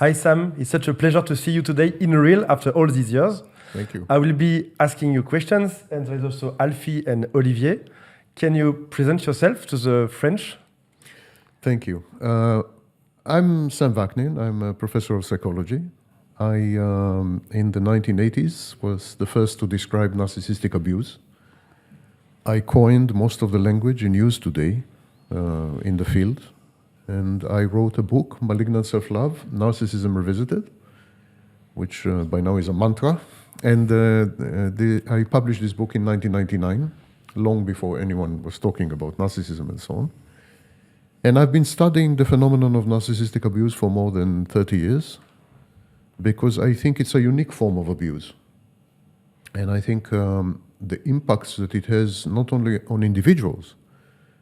Hi Sam, it's such a pleasure to see you today in real after all these years. Thank you. I will be asking you questions, and there is also Alfie and Olivier. Can you present yourself to the French? Thank you. I'm Sam Vaknin. I'm a professor of psychology. I, in the 1980s, was the first to describe narcissistic abuse. I coined most of the language in use today in the field. And I wrote a book, Malignant Self-Love, Narcissism Revisited, which by now is a mantra. And I published this book in 1999, long before anyone was talking about narcissism and so on. And I've been studying the phenomenon of narcissistic abuse for more than 30 years, because I think it's a unique form of abuse. And I think the impacts that it has not only on individuals,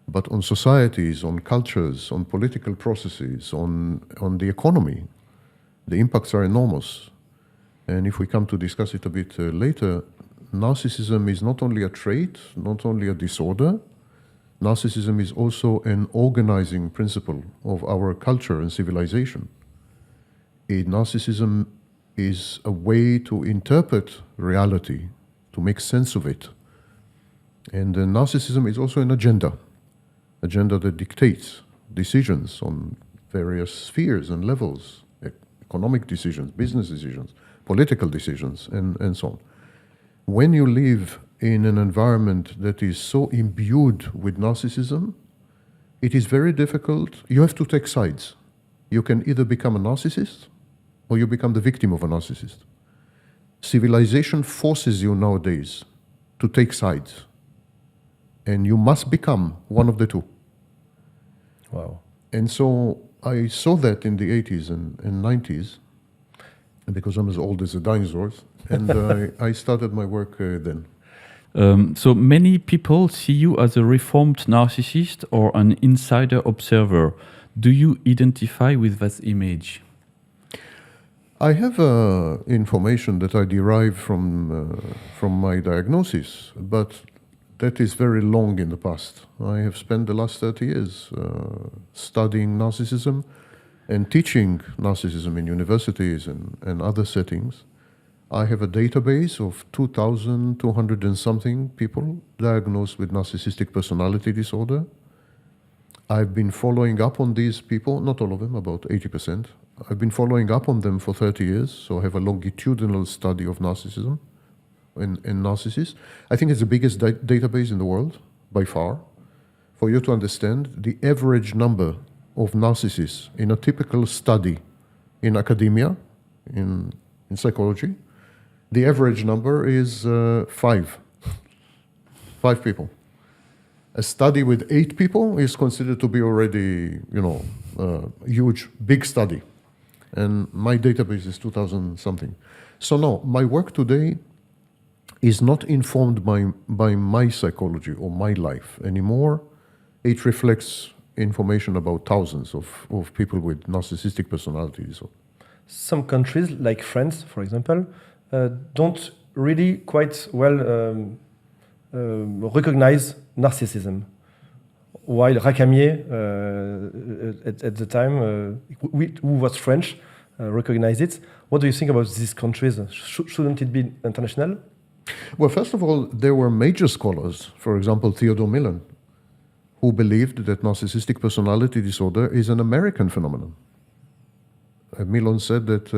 but on societies, on cultures, on political processes, on the economy, the impacts are enormous. And if we come to discuss it a bit later, narcissism is not only a trait, not only a disorder. Narcissism is also an organizing principle of our culture and civilization. Narcissism is a way to interpret reality, to make sense of it. And narcissism is also an agenda that dictates decisions on various spheres and levels, economic decisions, business decisions, political decisions, and so on. When you live in an environment that is so imbued with narcissism, it is very difficult. You have to take sides. You can either become a narcissist or you become the victim of a narcissist. Civilization forces you nowadays to take sides, and you must become one of the two. Wow. And so I saw that in the 80s and 90s, because I'm as old as the dinosaurs, and I started my work then. So many people see you as a reformed narcissist or an insider observer. Do you identify with that image? I have information that I derive from my diagnosis, but that is very long in the past. I have spent the last 30 years studying narcissism and teaching narcissism in universities and other settings. I have a database of 2,200 and something people diagnosed with narcissistic personality disorder. I've been following up on these people, not all of them, about 80%. I've been following up on them for 30 years, so I have a longitudinal study of narcissism and narcissists. I think it's the biggest database in the world, by far. For you to understand, the average number of narcissists in a typical study in academia, in psychology, the average number is 5 people. A study with 8 people is considered to be already, a huge, big study. And my database is 2,000 something. So no, my work today is not informed by my psychology or my life anymore. It reflects information about thousands of people with narcissistic personality disorder. Some countries, like France, for example, don't really quite well recognize narcissism. While Racamier, at the time, who was French, recognized it. What do you think about these countries? Shouldn't it be international? Well, first of all, there were major scholars, for example, Theodore Millon, who believed that narcissistic personality disorder is an American phenomenon. Millon said that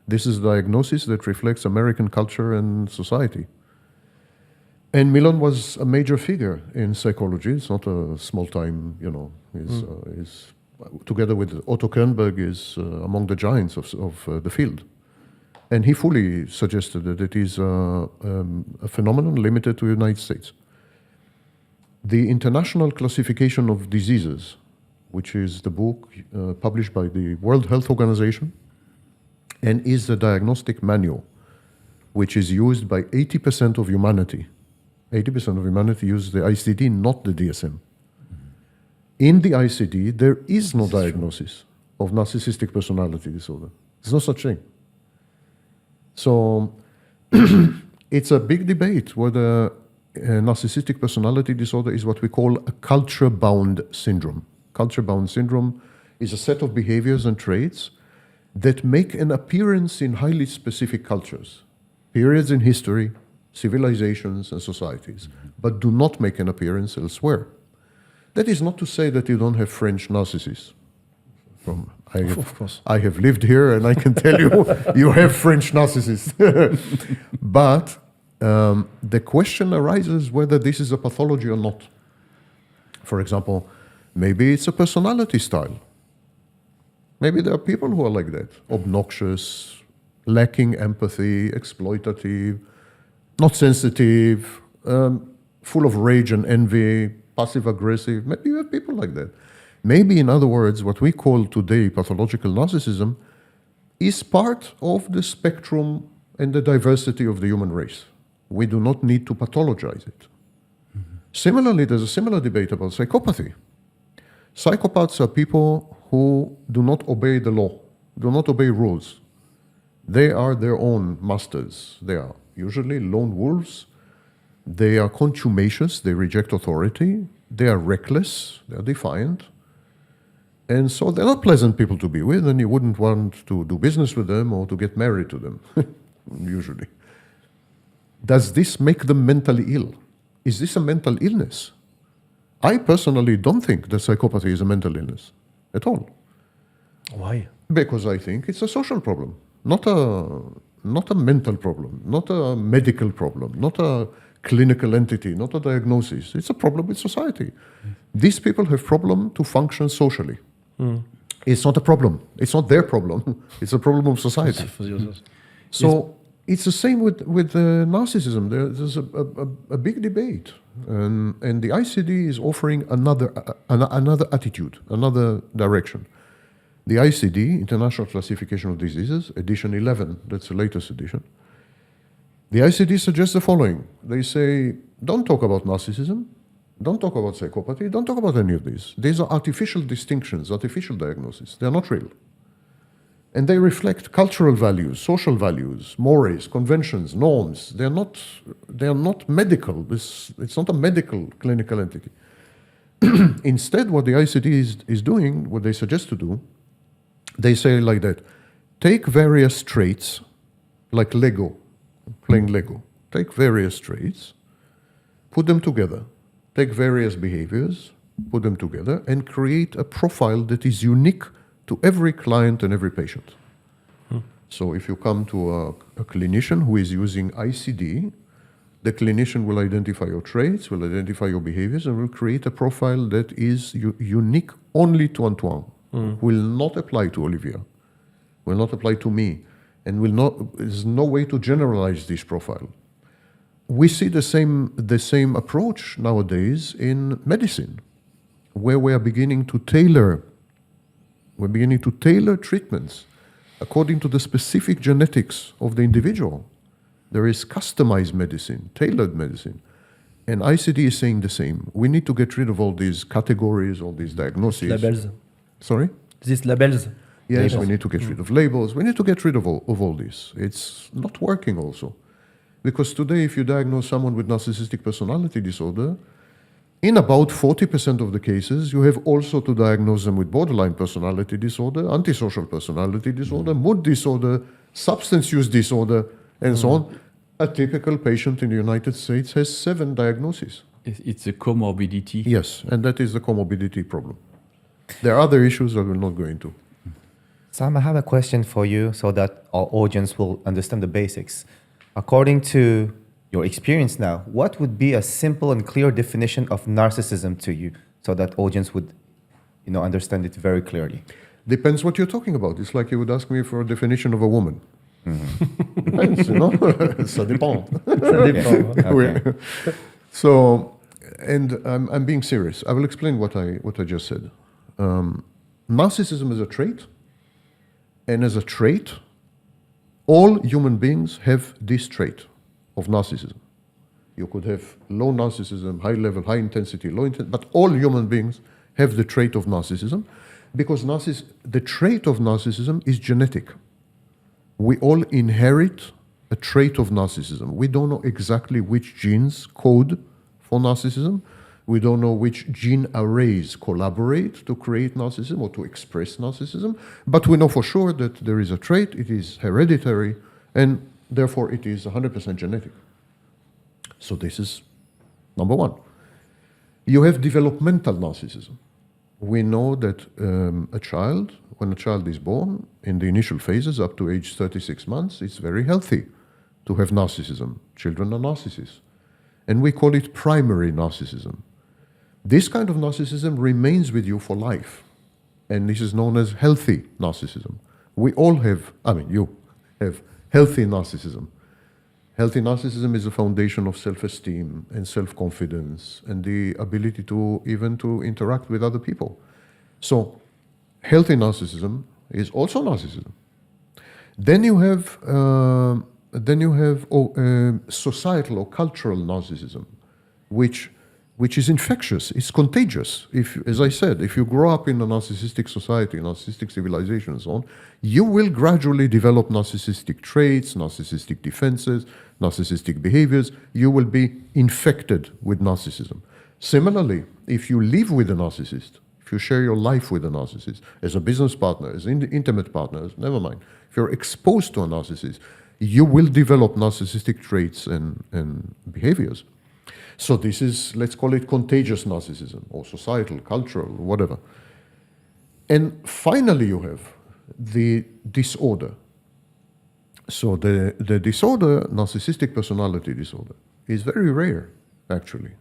this is a diagnosis that reflects American culture and society. And Millon was a major figure in psychology. It's not a small time, He's together with Otto Kernberg, is among the giants of the field. And he fully suggested that it is a phenomenon limited to the United States. The International Classification of Diseases, which is the book published by the World Health Organization, and is a diagnostic manual, which is used by 80% of humanity. 80% of humanity uses the ICD, not the DSM. In the ICD, there is no diagnosis of narcissistic personality disorder. There's no such thing. So it's a big debate whether narcissistic personality disorder is what we call a culture-bound syndrome. Culture-bound syndrome is a set of behaviors and traits that make an appearance in highly specific cultures, periods in history, civilizations, and societies, but do not make an appearance elsewhere. That is not to say that you don't have French narcissists. Of course. I have lived here, and I can tell you, you have French narcissists. But the question arises whether this is a pathology or not. For example, maybe it's a personality style. Maybe there are people who are like that, obnoxious, lacking empathy, exploitative, not sensitive, full of rage and envy, passive-aggressive. Maybe you have people like that. Maybe, in other words, what we call today pathological narcissism is part of the spectrum and the diversity of the human race. We do not need to pathologize it. Similarly, there's a similar debate about psychopathy. Psychopaths are people who do not obey the law, do not obey rules. They are their own masters. They are usually lone wolves. They are contumacious. They reject authority. They are reckless. They are defiant. And so they're not pleasant people to be with, and you wouldn't want to do business with them or to get married to them, usually. Does this make them mentally ill? Is this a mental illness? I personally don't think that psychopathy is a mental illness at all. Why? Because I think it's a social problem, not a mental problem, not a medical problem, not a clinical entity, not a diagnosis. It's a problem with society. These people have problem to function socially. It's not a problem. It's not their problem. It's a problem of society. For the others. So it's the same with narcissism. There's a big debate, and the ICD is offering another attitude, another direction. The ICD, International Classification of Diseases, edition 11, that's the latest edition. The ICD suggests the following. They say, don't talk about narcissism, don't talk about psychopathy, don't talk about any of these. These are artificial distinctions, artificial diagnoses. They're not real. And they reflect cultural values, social values, mores, conventions, norms. They're not medical. It's not a medical clinical entity. Instead, what the ICD is doing, what they suggest to do, they say like that, take various traits, like Lego, playing Lego. Take various traits, put them together. Take various behaviors, put them together, and create a profile that is unique to every client and every patient. So if you come to a clinician who is using ICD, the clinician will identify your traits, will identify your behaviors, and will create a profile that is unique only to Antoine, will not apply to Olivia, will not apply to me, and there's no way to generalize this profile. We see the same approach nowadays in medicine, where we are beginning to tailor treatments according to the specific genetics of the individual. There is customized medicine, tailored medicine. And ICD is saying the same. We need to get rid of all these categories, all these diagnoses. Labels. Sorry? These labels. Yes, Labels. we need to get rid of labels. We need to get rid of all this. It's not working also. Because today, if you diagnose someone with narcissistic personality disorder, in about 40% of the cases, you have also to diagnose them with borderline personality disorder, antisocial personality disorder, mood disorder, substance use disorder, and so on. A typical patient in the United States has 7 diagnoses. It's a comorbidity. Yes, and that is the comorbidity problem. There are other issues I will not go into. Sam, I have a question for you so that our audience will understand the basics. According to your experience now, what would be a simple and clear definition of narcissism to you so that audience would understand it very clearly? Depends what you're talking about. It's like you would ask me for a definition of a woman. Depends, Ça dépend. Ça dépend. Okay. So, and I'm being serious. I will explain what I just said. Narcissism is a trait, and as a trait, all human beings have this trait of narcissism. You could have low narcissism, high level, high intensity, low intensity, but all human beings have the trait of narcissism because the trait of narcissism is genetic. We all inherit a trait of narcissism. We don't know exactly which genes code for narcissism. We don't know which gene arrays collaborate to create narcissism or to express narcissism, but we know for sure that there is a trait, it is hereditary, and therefore it is 100% genetic. So this is number one. You have developmental narcissism. We know that when a child is born, in the initial phases up to age 36 months, it's very healthy to have narcissism. Children are narcissists. And we call it primary narcissism. This kind of narcissism remains with you for life. And this is known as healthy narcissism. We all have, you have healthy narcissism. Healthy narcissism is the foundation of self-esteem and self-confidence and the ability to even to interact with other people. So, healthy narcissism is also narcissism. Then you have societal or cultural narcissism, which is infectious, it's contagious. As I said, if you grow up in a narcissistic society, narcissistic civilization and so on, you will gradually develop narcissistic traits, narcissistic defenses, narcissistic behaviors. You will be infected with narcissism. Similarly, if you live with a narcissist, if you share your life with a narcissist, as a business partner, as an intimate partner, never mind, if you're exposed to a narcissist, you will develop narcissistic traits and behaviors. So this is, let's call it contagious narcissism, or societal, cultural, whatever. And finally you have the disorder. So the disorder, narcissistic personality disorder, is very rare, actually.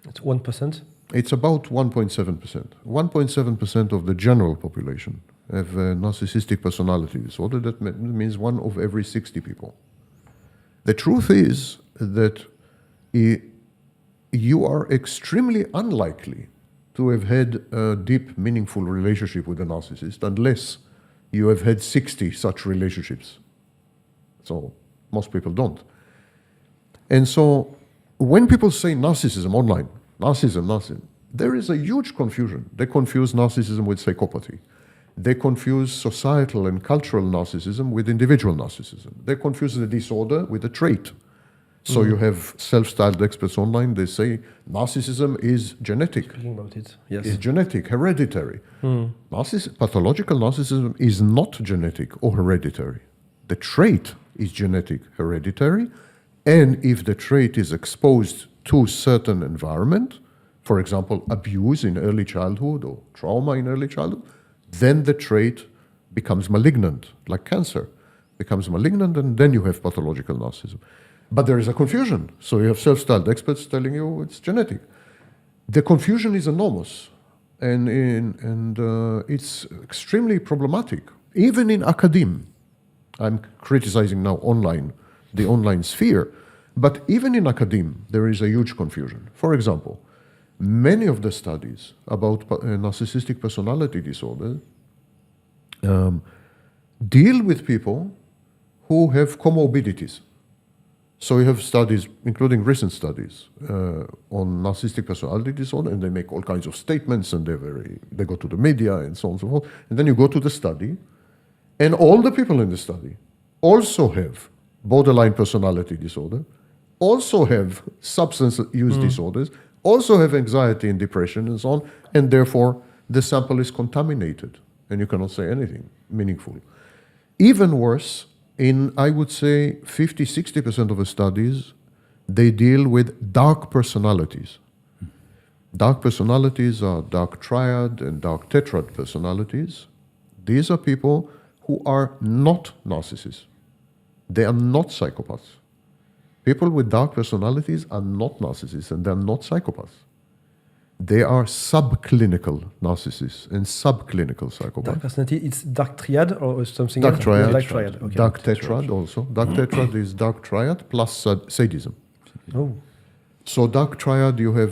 It's 1%? It's about 1.7%. 1.7% of the general population have a narcissistic personality disorder. That means 1 of every 60 people. The truth is that you are extremely unlikely to have had a deep, meaningful relationship with a narcissist unless you have had 60 such relationships. So most people don't. And so when people say narcissism online, narcissism, there is a huge confusion. They confuse narcissism with psychopathy. They confuse societal and cultural narcissism with individual narcissism. They confuse the disorder with a trait. So you have self-styled experts online, they say narcissism is genetic. Speaking about it, yes. Is genetic, hereditary. Pathological narcissism is not genetic or hereditary. The trait is genetic, hereditary, and if the trait is exposed to certain environment, for example, abuse in early childhood or trauma in early childhood, then the trait becomes malignant, like cancer becomes malignant, and then you have pathological narcissism. But there is a confusion. So you have self-styled experts telling you it's genetic. The confusion is enormous, and it's extremely problematic. Even in academia, I'm criticizing now the online sphere, but even in academia, there is a huge confusion. For example, many of the studies about narcissistic personality disorder deal with people who have comorbidities. So we have studies, including recent studies, on narcissistic personality disorder, and they make all kinds of statements, and they go to the media and so on and so forth. And then you go to the study, and all the people in the study also have borderline personality disorder, also have substance use disorders, also have anxiety and depression and so on, and therefore the sample is contaminated, and you cannot say anything meaningful. Even worse, in, I would say, 50-60% of the studies, they deal with dark personalities. Dark personalities are dark triad and dark tetrad personalities. These are people who are not narcissists. They are not psychopaths. People with dark personalities are not narcissists, and they're not psychopaths. They are subclinical narcissists and subclinical psychopaths. Dark personality, it's dark triad or something Dark else? triad. Dark triad. Okay. Dark tetrad also. Dark tetrad is dark triad plus sadism. Oh. So dark triad, you have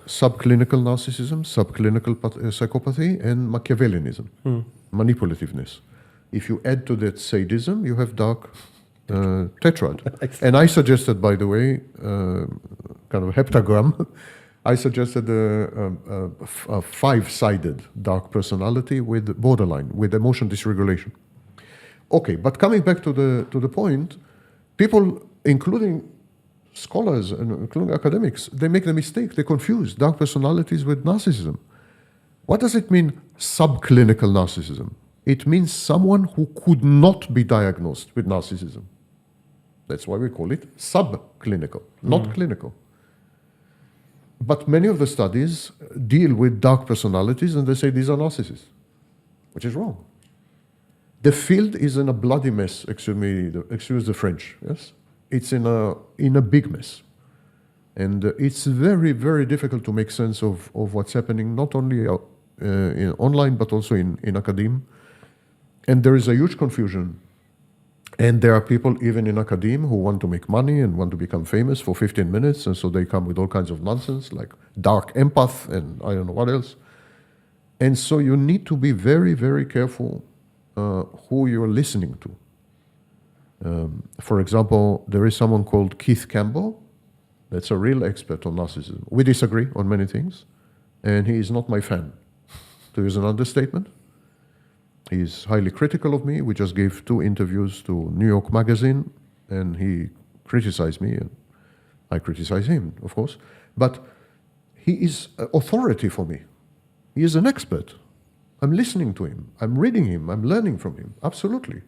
subclinical narcissism, subclinical psychopathy, and Machiavellianism, manipulativeness. If you add to that sadism, you have dark tetrad. And I suggested, by the way, kind of a heptagram, I suggested a 5-sided dark personality with borderline, with emotion dysregulation. Okay, but coming back to the point, people, including scholars, and including academics, they make the mistake. They confuse dark personalities with narcissism. What does it mean, subclinical narcissism? It means someone who could not be diagnosed with narcissism. That's why we call it subclinical, not clinical. But many of the studies deal with dark personalities and they say these are narcissists, which is wrong. The field is in a bloody mess, excuse the French, yes? It's in a big mess. And it's very, very difficult to make sense of what's happening, not only online, but also in academia. And there is a huge confusion. And there are people, even in academia, who want to make money and want to become famous for 15 minutes. And so they come with all kinds of nonsense, like dark empath and I don't know what else. And so you need to be very, very careful who you're listening to. For example, there is someone called Keith Campbell. That's a real expert on narcissism. We disagree on many things. And he is not my fan, to use an understatement. He's highly critical of me. We just gave 2 interviews to New York Magazine, and he criticized me, and I criticize him, of course. But he is authority for me. He is an expert. I'm listening to him. I'm reading him. I'm learning from him. Absolutely.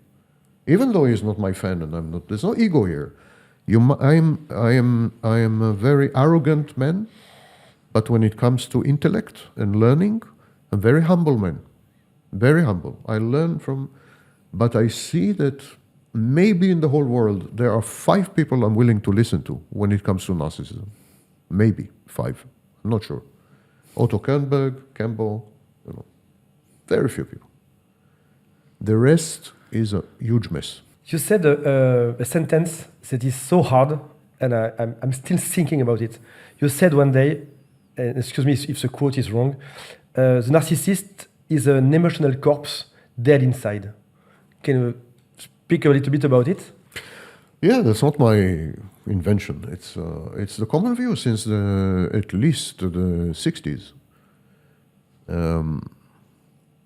Even though he's not my fan, and I'm not. There's no ego here. I am a very arrogant man, but when it comes to intellect and learning, I'm a very humble man. Very humble. I learn from, but I see that maybe in the whole world there are 5 people I'm willing to listen to when it comes to narcissism. Maybe 5. I'm not sure. Otto Kernberg, Campbell, very few people. The rest is a huge mess. You said a sentence that is so hard, and I'm still thinking about it. You said one day, and excuse me if the quote is wrong, the narcissist is an emotional corpse dead inside. Can you speak a little bit about it? Yeah, that's not my invention. It's the common view since at least the 60s.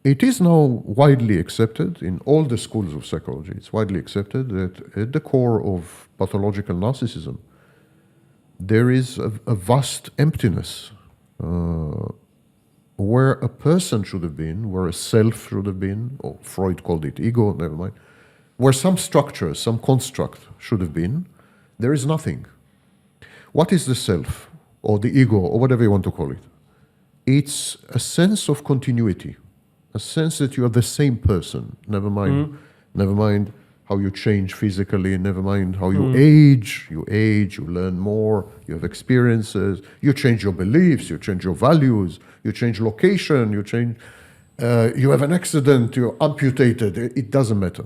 It is now widely accepted in all the schools of psychology. It's widely accepted that at the core of pathological narcissism, there is a vast emptiness where a person should have been, where a self should have been, or Freud called it ego, never mind, where some structure, some construct should have been, there is nothing. What is the self, or the ego, or whatever you want to call it? It's a sense of continuity, a sense that you are the same person, never mind how you change physically, never mind how you age, you learn more, you have experiences, you change your beliefs, you change your values, you change location, you have an accident, you're amputated, it doesn't matter.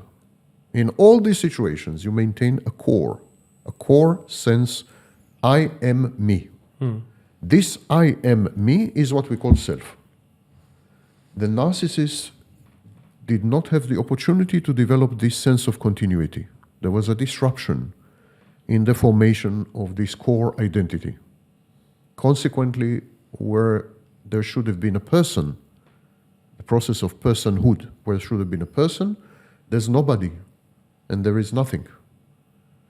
In all these situations, you maintain a core sense, I am me. This I am me is what we call self. The narcissist did not have the opportunity to develop this sense of continuity. There was a disruption in the formation of this core identity. Consequently, where there should have been a person, the process of personhood, where there should have been a person, there's nobody, and there is nothing.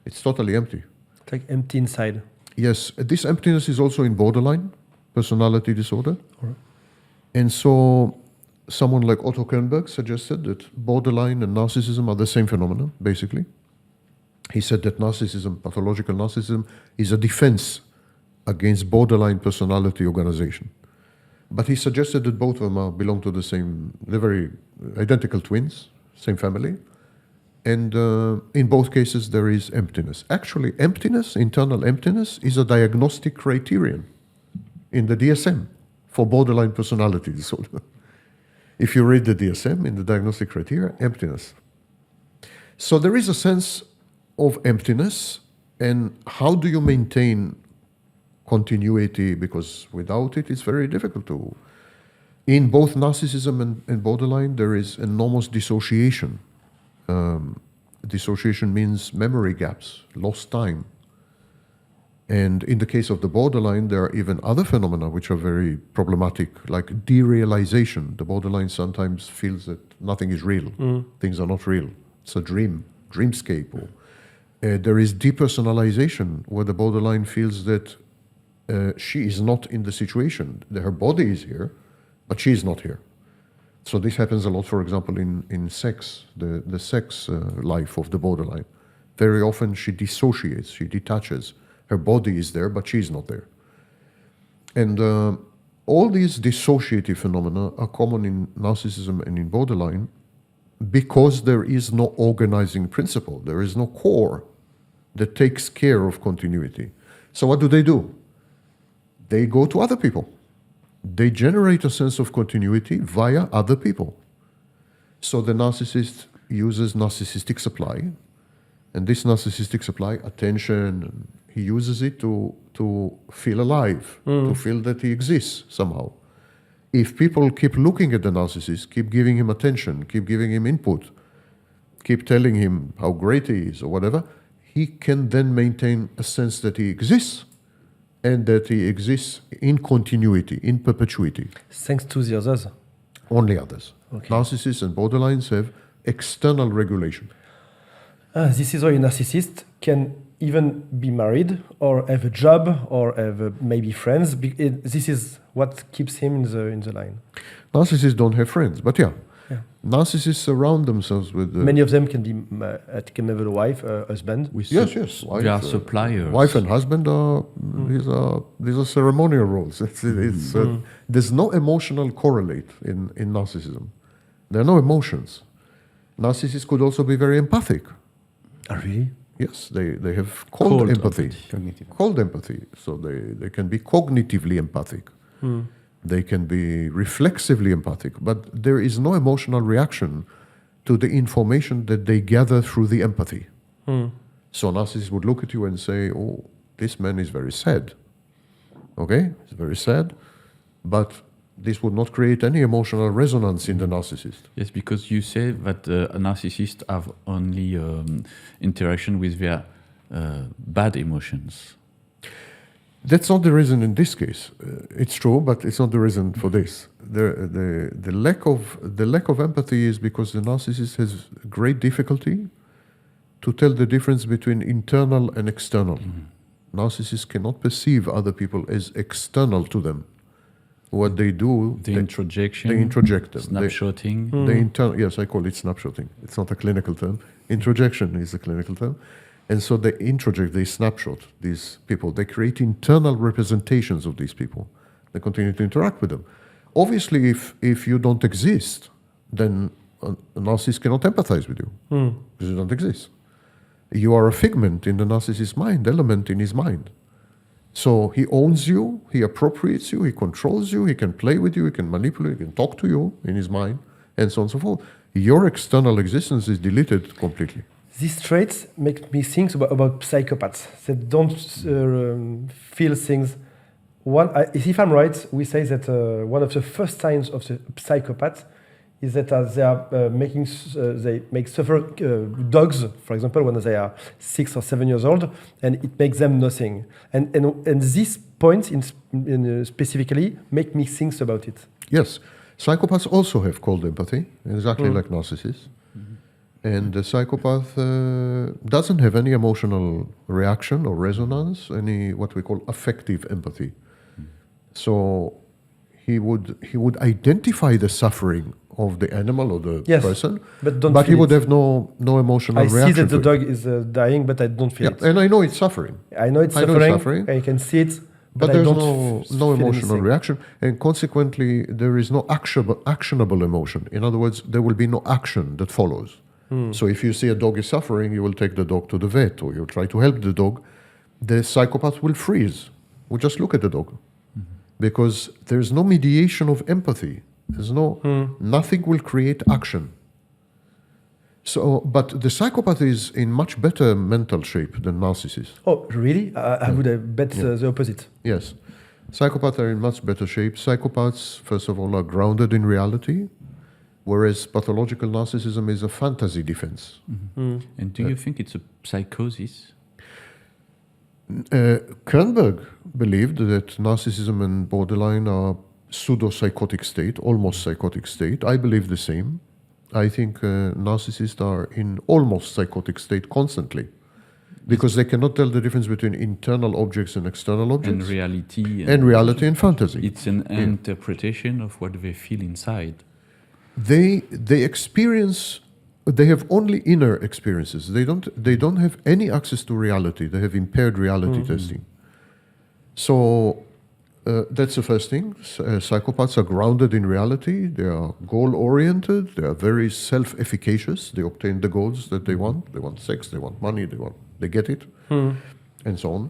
It's totally empty. It's like empty inside. Yes, this emptiness is also in borderline personality disorder. Right. And so someone like Otto Kernberg suggested that borderline and narcissism are the same phenomenon, basically. He said that narcissism, pathological narcissism, is a defense against borderline personality organization. But he suggested that both of them belong to the same, they're very identical twins, same family. And in both cases, there is emptiness. Actually, emptiness, internal emptiness, is a diagnostic criterion in the DSM for borderline personality disorder. If you read the DSM in the diagnostic criteria, emptiness. So there is a sense of emptiness, and how do you maintain continuity? Because without it, it's very difficult to. In both narcissism and borderline, there is enormous dissociation. Dissociation means memory gaps, lost time. And in the case of the borderline, there are even other phenomena which are very problematic, like derealization. The borderline sometimes feels that nothing is real. Things are not real. It's a dream, dreamscape. Or There is depersonalization, where the borderline feels that she is not in the situation. Her body is here, but she is not here. So this happens a lot, for example, in sex, the sex life of the borderline. Very often she dissociates, she detaches. Her body is there, but she is not there. And all these dissociative phenomena are common in narcissism and in borderline because there is no organizing principle. There is no core that takes care of continuity. So what do? They go to other people. They generate a sense of continuity via other people. So the narcissist uses narcissistic supply, and this narcissistic supply, attention, he uses it to feel alive, to feel that he exists somehow. If people keep looking at the narcissist, keep giving him attention, keep giving him input, keep telling him how great he is or whatever, he can then maintain a sense that he exists, and that he exists in continuity, in perpetuity. Thanks to the others. Only others. Okay. Narcissists and borderlines have external regulation. This is why a narcissist can even be married or have a job or have maybe friends. This is what keeps him in the line. Narcissists don't have friends, but yeah. Narcissists surround themselves with... Many of them can have a wife, husband. Yes. They are suppliers. Wife and husband are these are ceremonial roles. There's no emotional correlate in narcissism. There are no emotions. Narcissists could also be very empathic. Oh, really? Yes, they have cold empathy. Cognitive. Cold empathy. So they can be cognitively empathic. They can be reflexively empathic, but there is no emotional reaction to the information that they gather through the empathy. So a narcissist would look at you and say, oh, this man is very sad. Okay, he's very sad, but this would not create any emotional resonance in the narcissist. Yes, because you say that a narcissist have only interaction with their bad emotions. That's not the reason in this case. It's true, but it's not the reason for this. The lack of empathy is because the narcissist has great difficulty to tell the difference between internal and external. Narcissists cannot perceive other people as external to them. What they do, They introject them. Snapshotting. Yes, I call it snapshotting. It's not a clinical term. Introjection is a clinical term. And so they introject, they snapshot these people. They create internal representations of these people. They continue to interact with them. Obviously, if you don't exist, then a narcissist cannot empathize with you because you don't exist. You are a figment in the narcissist's mind, element in his mind. So he owns you, he appropriates you, he controls you, he can play with you, he can manipulate, he can talk to you in his mind, and so on and so forth. Your external existence is deleted completely. These traits make me think about psychopaths that don't feel things. If I'm right, we say that one of the first signs of the psychopath is that they make suffer dogs, for example, when they are 6 or 7 years old, and it makes them nothing. And these points specifically make me think about it. Yes, psychopaths also have cold empathy, exactly like narcissists. And the psychopath doesn't have any emotional reaction or resonance, any what we call affective empathy. So he would identify the suffering of the animal or the person, but he would have no emotional reaction. I see that the dog is dying, but I don't feel it. And I know it's suffering. I know it's suffering. I can see it, but there's no emotional reaction, and consequently there is no actionable emotion. In other words, there will be no action that follows. So if you see a dog is suffering, you will take the dog to the vet or you'll try to help the dog. The psychopath will freeze, will just look at the dog. Because there's no mediation of empathy. There's nothing will create action. So, but the psychopath is in much better mental shape than narcissist. Oh, really? I would have bet the opposite. Yes. Psychopaths are in much better shape. Psychopaths, first of all, are grounded in reality, whereas pathological narcissism is a fantasy defense. And do you think it's a psychosis? Kernberg believed that narcissism and borderline are pseudo-psychotic state, almost psychotic state. I believe the same. I think narcissists are in almost psychotic state constantly. because they cannot tell the difference between internal objects and external objects, And reality. and reality and fantasy. It's an interpretation of what they feel inside. They experience. They have only inner experiences. They don't have any access to reality. They have impaired reality testing. So that's the first thing. Psychopaths are grounded in reality. They are goal-oriented. They are very self-efficacious. They obtain the goals that they want. They want sex. They want money. They get it, and so on.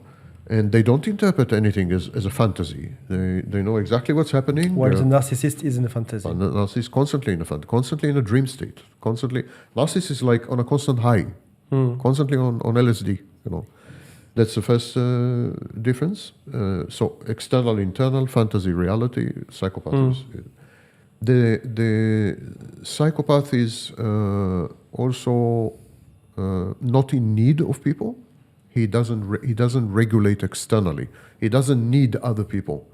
And they don't interpret anything as a fantasy. They know exactly what's happening. While the narcissist is in a fantasy. The narcissist constantly in constantly in a dream state. Narcissist is like on a constant high, constantly on LSD. That's the first difference. So external, internal, fantasy, reality. Psychopath is the psychopath is also not in need of people. He doesn't regulate externally. He doesn't need other people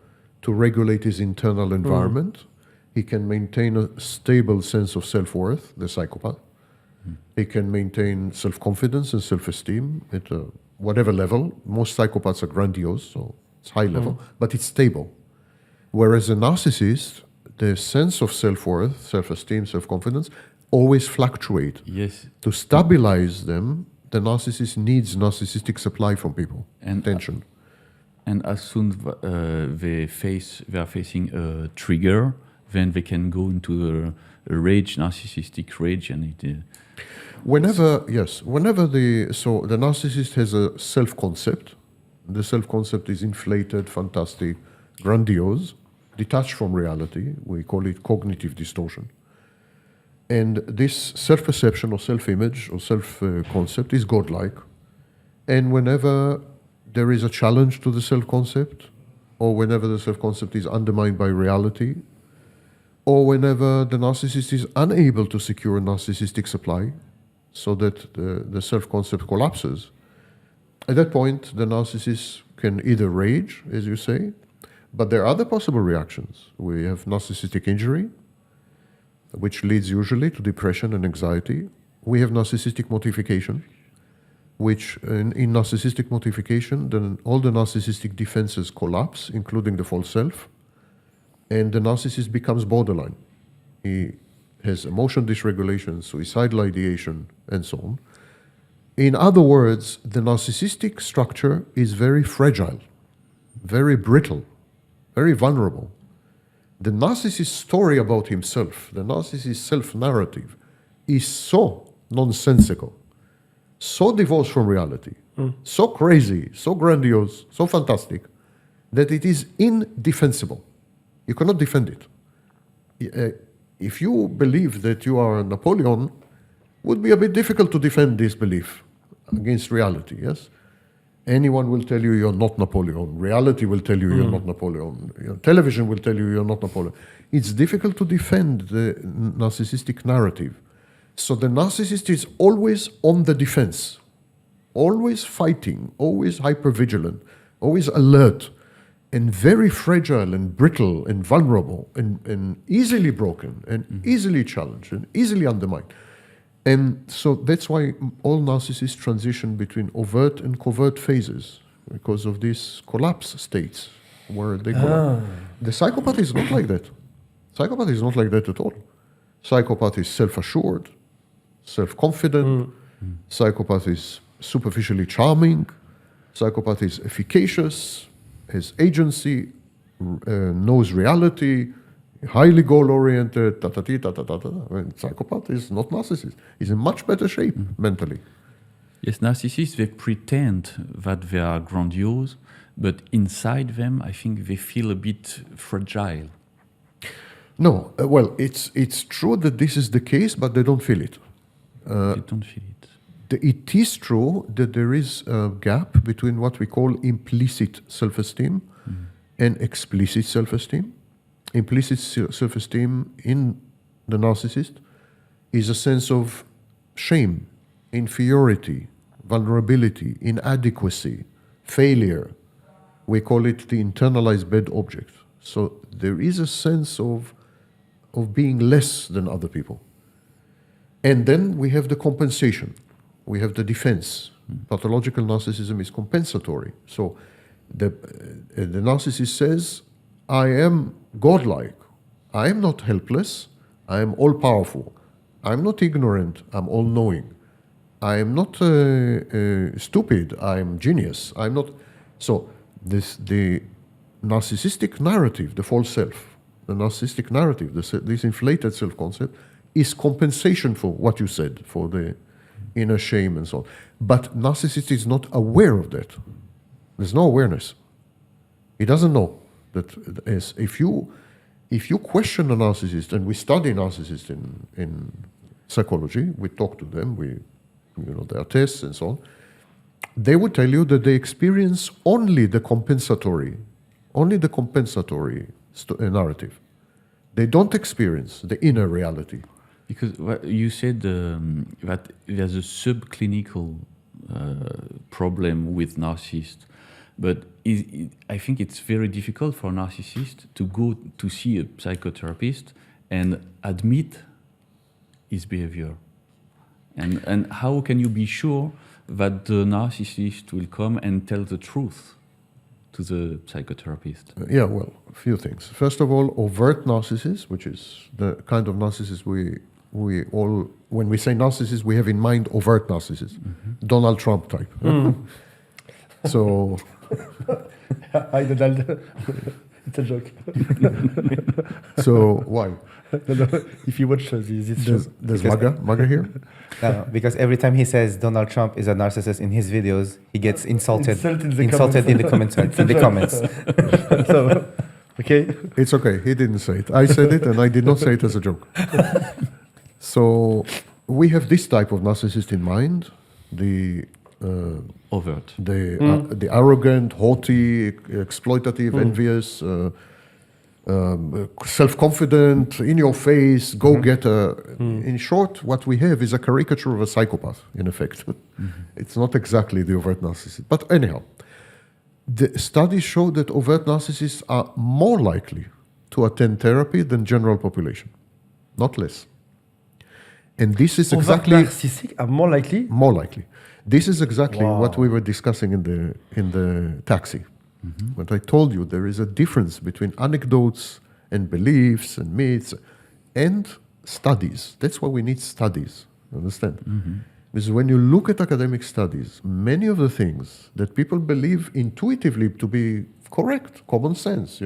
to regulate his internal environment. He can maintain a stable sense of self-worth, the psychopath. He can maintain self-confidence and self-esteem at whatever level. Most psychopaths are grandiose, so it's high level, but it's stable. Whereas a narcissist, the sense of self-worth, self-esteem, self-confidence always fluctuate. Yes. To stabilize them, the narcissist needs narcissistic supply from people, And attention. And as soon they are facing a trigger, then they can go into a rage, narcissistic rage, and it. Whenever the narcissist has a self-concept. The self-concept is inflated, fantastic, grandiose, detached from reality. We call it cognitive distortion. And this self-perception or self-image or self-concept is godlike. And whenever there is a challenge to the self-concept, or whenever the self-concept is undermined by reality, or whenever the narcissist is unable to secure a narcissistic supply, so that the self-concept collapses, at that point, the narcissist can either rage, as you say, but there are other possible reactions. We have narcissistic injury, which leads usually to depression and anxiety. We have narcissistic mortification, which in narcissistic mortification, then all the narcissistic defenses collapse, including the false self, and the narcissist becomes borderline. He has emotion dysregulation, suicidal ideation, and so on. In other words, the narcissistic structure is very fragile, very brittle, very vulnerable. The narcissist's story about himself, the narcissist's self-narrative, is so nonsensical, so divorced from reality, so crazy, so grandiose, so fantastic, that it is indefensible. You cannot defend it. If you believe that you are Napoleon, it would be a bit difficult to defend this belief against reality, yes? Anyone will tell you you're not Napoleon. Reality will tell you you're not Napoleon. Television will tell you you're not Napoleon. It's difficult to defend the narcissistic narrative. So the narcissist is always on the defense, always fighting, always hypervigilant, always alert, and very fragile and brittle and vulnerable and easily broken and easily challenged and easily undermined. And so that's why all narcissists transition between overt and covert phases, because of these collapse states where they collapse. The psychopath is not like that. Psychopath is not like that at all. Psychopath is self-assured, self-confident. Psychopath is superficially charming. Psychopath is efficacious, has agency, knows reality, highly goal-oriented, psychopath is not narcissist. He's in much better shape mentally. Yes, narcissists, they pretend that they are grandiose, but inside them, I think they feel a bit fragile. No, well, it's true that this is the case, but they don't feel it. They don't feel it. It is true that there is a gap between what we call implicit self-esteem and explicit self-esteem. Implicit self-esteem in the narcissist is a sense of shame, inferiority, vulnerability, inadequacy, failure. We call it the internalized bad object. So there is a sense of being less than other people. And then we have the compensation. We have the defense. Pathological narcissism is compensatory. So the narcissist says, I am godlike. I am not helpless. I am all-powerful. I am not ignorant. I'm all-knowing. I am not stupid. I am genius. I'm not. So the narcissistic narrative, the false self, the narcissistic narrative, this inflated self-concept, is compensation for what you said, for the inner shame and so on. But narcissist is not aware of that. There's no awareness. He doesn't know that if you question a narcissist, and we study narcissists in psychology, we talk to them, there are tests and so on, they would tell you that they experience only the compensatory narrative. They don't experience the inner reality. Because you said that there's a subclinical problem with narcissists, but I think it's very difficult for a narcissist to go to see a psychotherapist and admit his behavior. And how can you be sure that the narcissist will come and tell the truth to the psychotherapist? Yeah, well, a few things. First of all, overt narcissists, which is the kind of narcissist we all, when we say narcissist, we have in mind overt narcissists, Donald Trump type. So, Hi, Donald. It's a joke. so why? No, if you watch this show. There's MAGA here? No, because every time he says Donald Trump is a narcissist in his videos, he gets insulted in the comments. So, okay. It's okay. He didn't say it. I said it, and I did not say it as a joke. So we have this type of narcissist in mind: the Overt. the arrogant, haughty, exploitative, envious, self-confident, in your face, go-getter. In short, what we have is a caricature of a psychopath, in effect. It's not exactly the overt narcissist. But anyhow, the studies show that overt narcissists are more likely to attend therapy than general population, not less. And this is exactly narcissistic are more likely. more likely. This is exactly what we were discussing in the taxi. But I told you there is a difference between anecdotes and beliefs and myths and studies. That's why we need studies. Understand? Because when you look at academic studies, many of the things that people believe intuitively to be correct, common sense,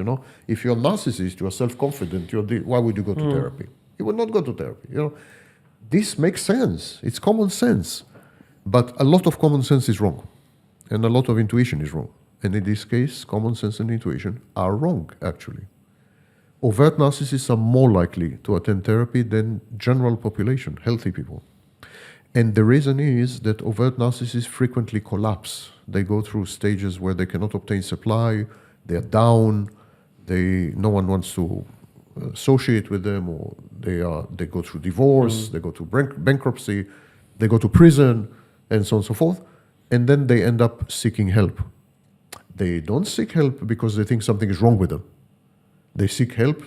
if you're a narcissist, you're self-confident, why would you go to therapy? You would not go to therapy. This makes sense. It's common sense. But a lot of common sense is wrong. And a lot of intuition is wrong. And in this case, common sense and intuition are wrong, actually. Overt narcissists are more likely to attend therapy than general population, healthy people. And the reason is that overt narcissists frequently collapse. They go through stages where they cannot obtain supply, they're down, no one wants to associate with them, or they go through divorce, they go through bankruptcy, they go to prison, and so on and so forth. And then they end up seeking help. They don't seek help because they think something is wrong with them. They seek help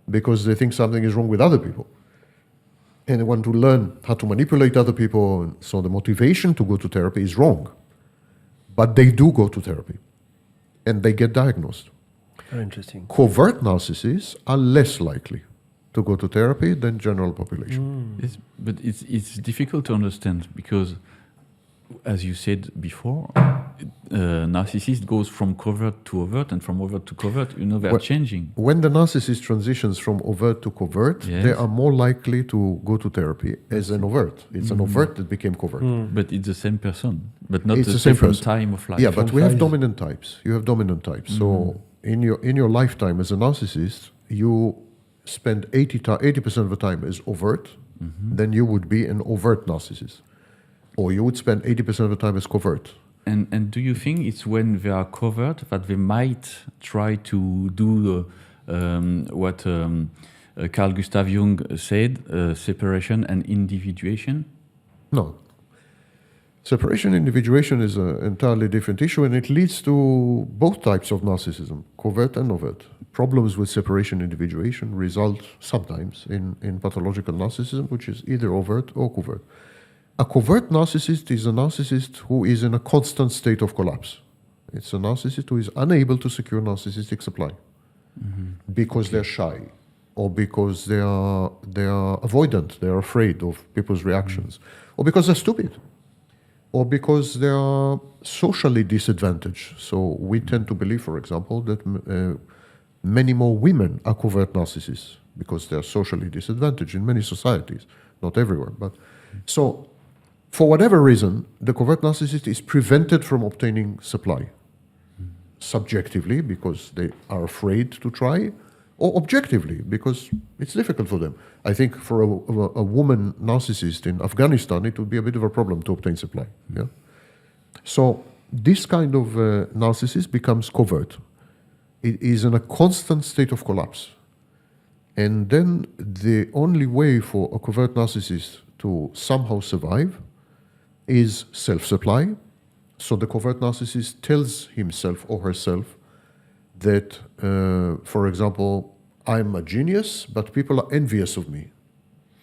because they think something is wrong with other people. And they want to learn how to manipulate other people. So the motivation to go to therapy is wrong. But they do go to therapy. And they get diagnosed. Very interesting. Covert narcissists are less likely to go to therapy than general population. But it's difficult to understand because, as you said before, narcissist goes from covert to overt, and from overt to covert, they're changing. When the narcissist transitions from overt to covert, they are more likely to go to therapy as an overt. It's an overt that became covert. But it's the same person, but not It's the the same same person. time of life. Yeah, but we have dominant types. You have dominant types. So in your lifetime as a narcissist, you spend 80% of the time as overt, then you would be an overt narcissist. Or you would spend 80% of the time as covert. And do you think it's when they are covert that they might try to do what Carl Gustav Jung said, separation and individuation? No. Separation and individuation is an entirely different issue, and it leads to both types of narcissism, covert and overt. Problems with separation and individuation result sometimes in pathological narcissism, which is either overt or covert. A covert narcissist is a narcissist who is in a constant state of collapse. It's a narcissist who is unable to secure narcissistic supply because they're shy, or because they are avoidant, they are afraid of people's reactions, or because they're stupid, or because they are socially disadvantaged. So we tend to believe, for example, that many more women are covert narcissists because they are socially disadvantaged in many societies, not everywhere. But so, for whatever reason, the covert narcissist is prevented from obtaining supply, subjectively because they are afraid to try, or objectively because it's difficult for them. I think for a woman narcissist in Afghanistan, it would be a bit of a problem to obtain supply. Yeah? So this kind of narcissist becomes covert. It is in a constant state of collapse. And then the only way for a covert narcissist to somehow survive is self-supply. So the covert narcissist tells himself or herself that, for example, I'm a genius, but people are envious of me,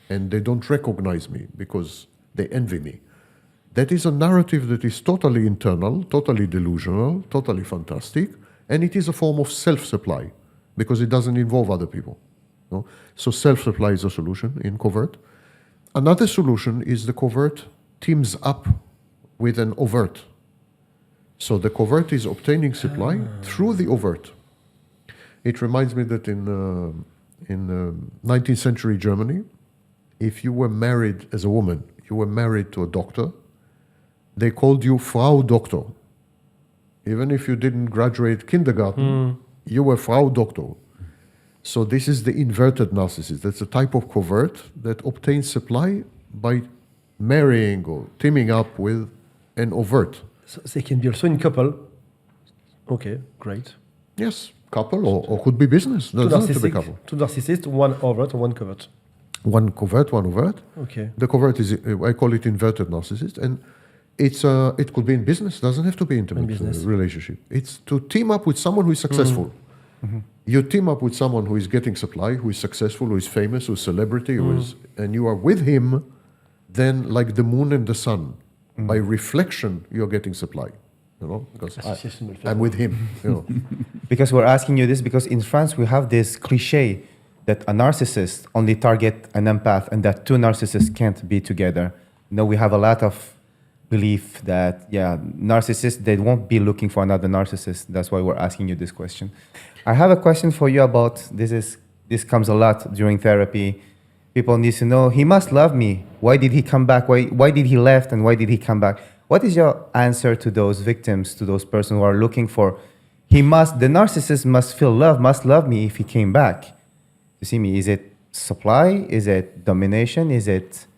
and they don't recognize me because they envy me. That is a narrative that is totally internal, totally delusional, totally fantastic, and it is a form of self-supply because it doesn't involve other people. No? So self-supply is a solution in covert. Another solution is the covert teams up with an overt. So the covert is obtaining supply through the overt. It reminds me that in 19th century Germany, if you were married as a woman, you were married to a doctor, they called you Frau Doktor. Even if you didn't graduate kindergarten, you were Frau Doktor. So this is the inverted narcissist. That's a type of covert that obtains supply by marrying or teaming up with an overt. So they can be also in couple. Okay, great. Yes, couple or could be business. Doesn't have to be couple. Two narcissists, one overt or one covert. One covert, one overt. Okay. The covert is, I call it inverted narcissist, and it could be in business. Doesn't have to be intimate relationship. It's to team up with someone who is successful. You team up with someone who is getting supply, who is successful, who is famous, who is celebrity, and you are with him. Then, like the moon and the sun, by reflection, you're getting supply. You know, because I'm with him. You know. Because we're asking you this because in France we have this cliche that a narcissist only target an empath and that two narcissists can't be together. No, we have a lot of belief that narcissists, they won't be looking for another narcissist. That's why we're asking you this question. I have a question for you about this comes a lot during therapy. People need to know, he must love me. Why did he come back? Why did he left and why did he come back? What is your answer to those victims, to those persons who are looking for, the narcissist must feel love, must love me if he came back to see me? Is it supply? Is it domination? Is it...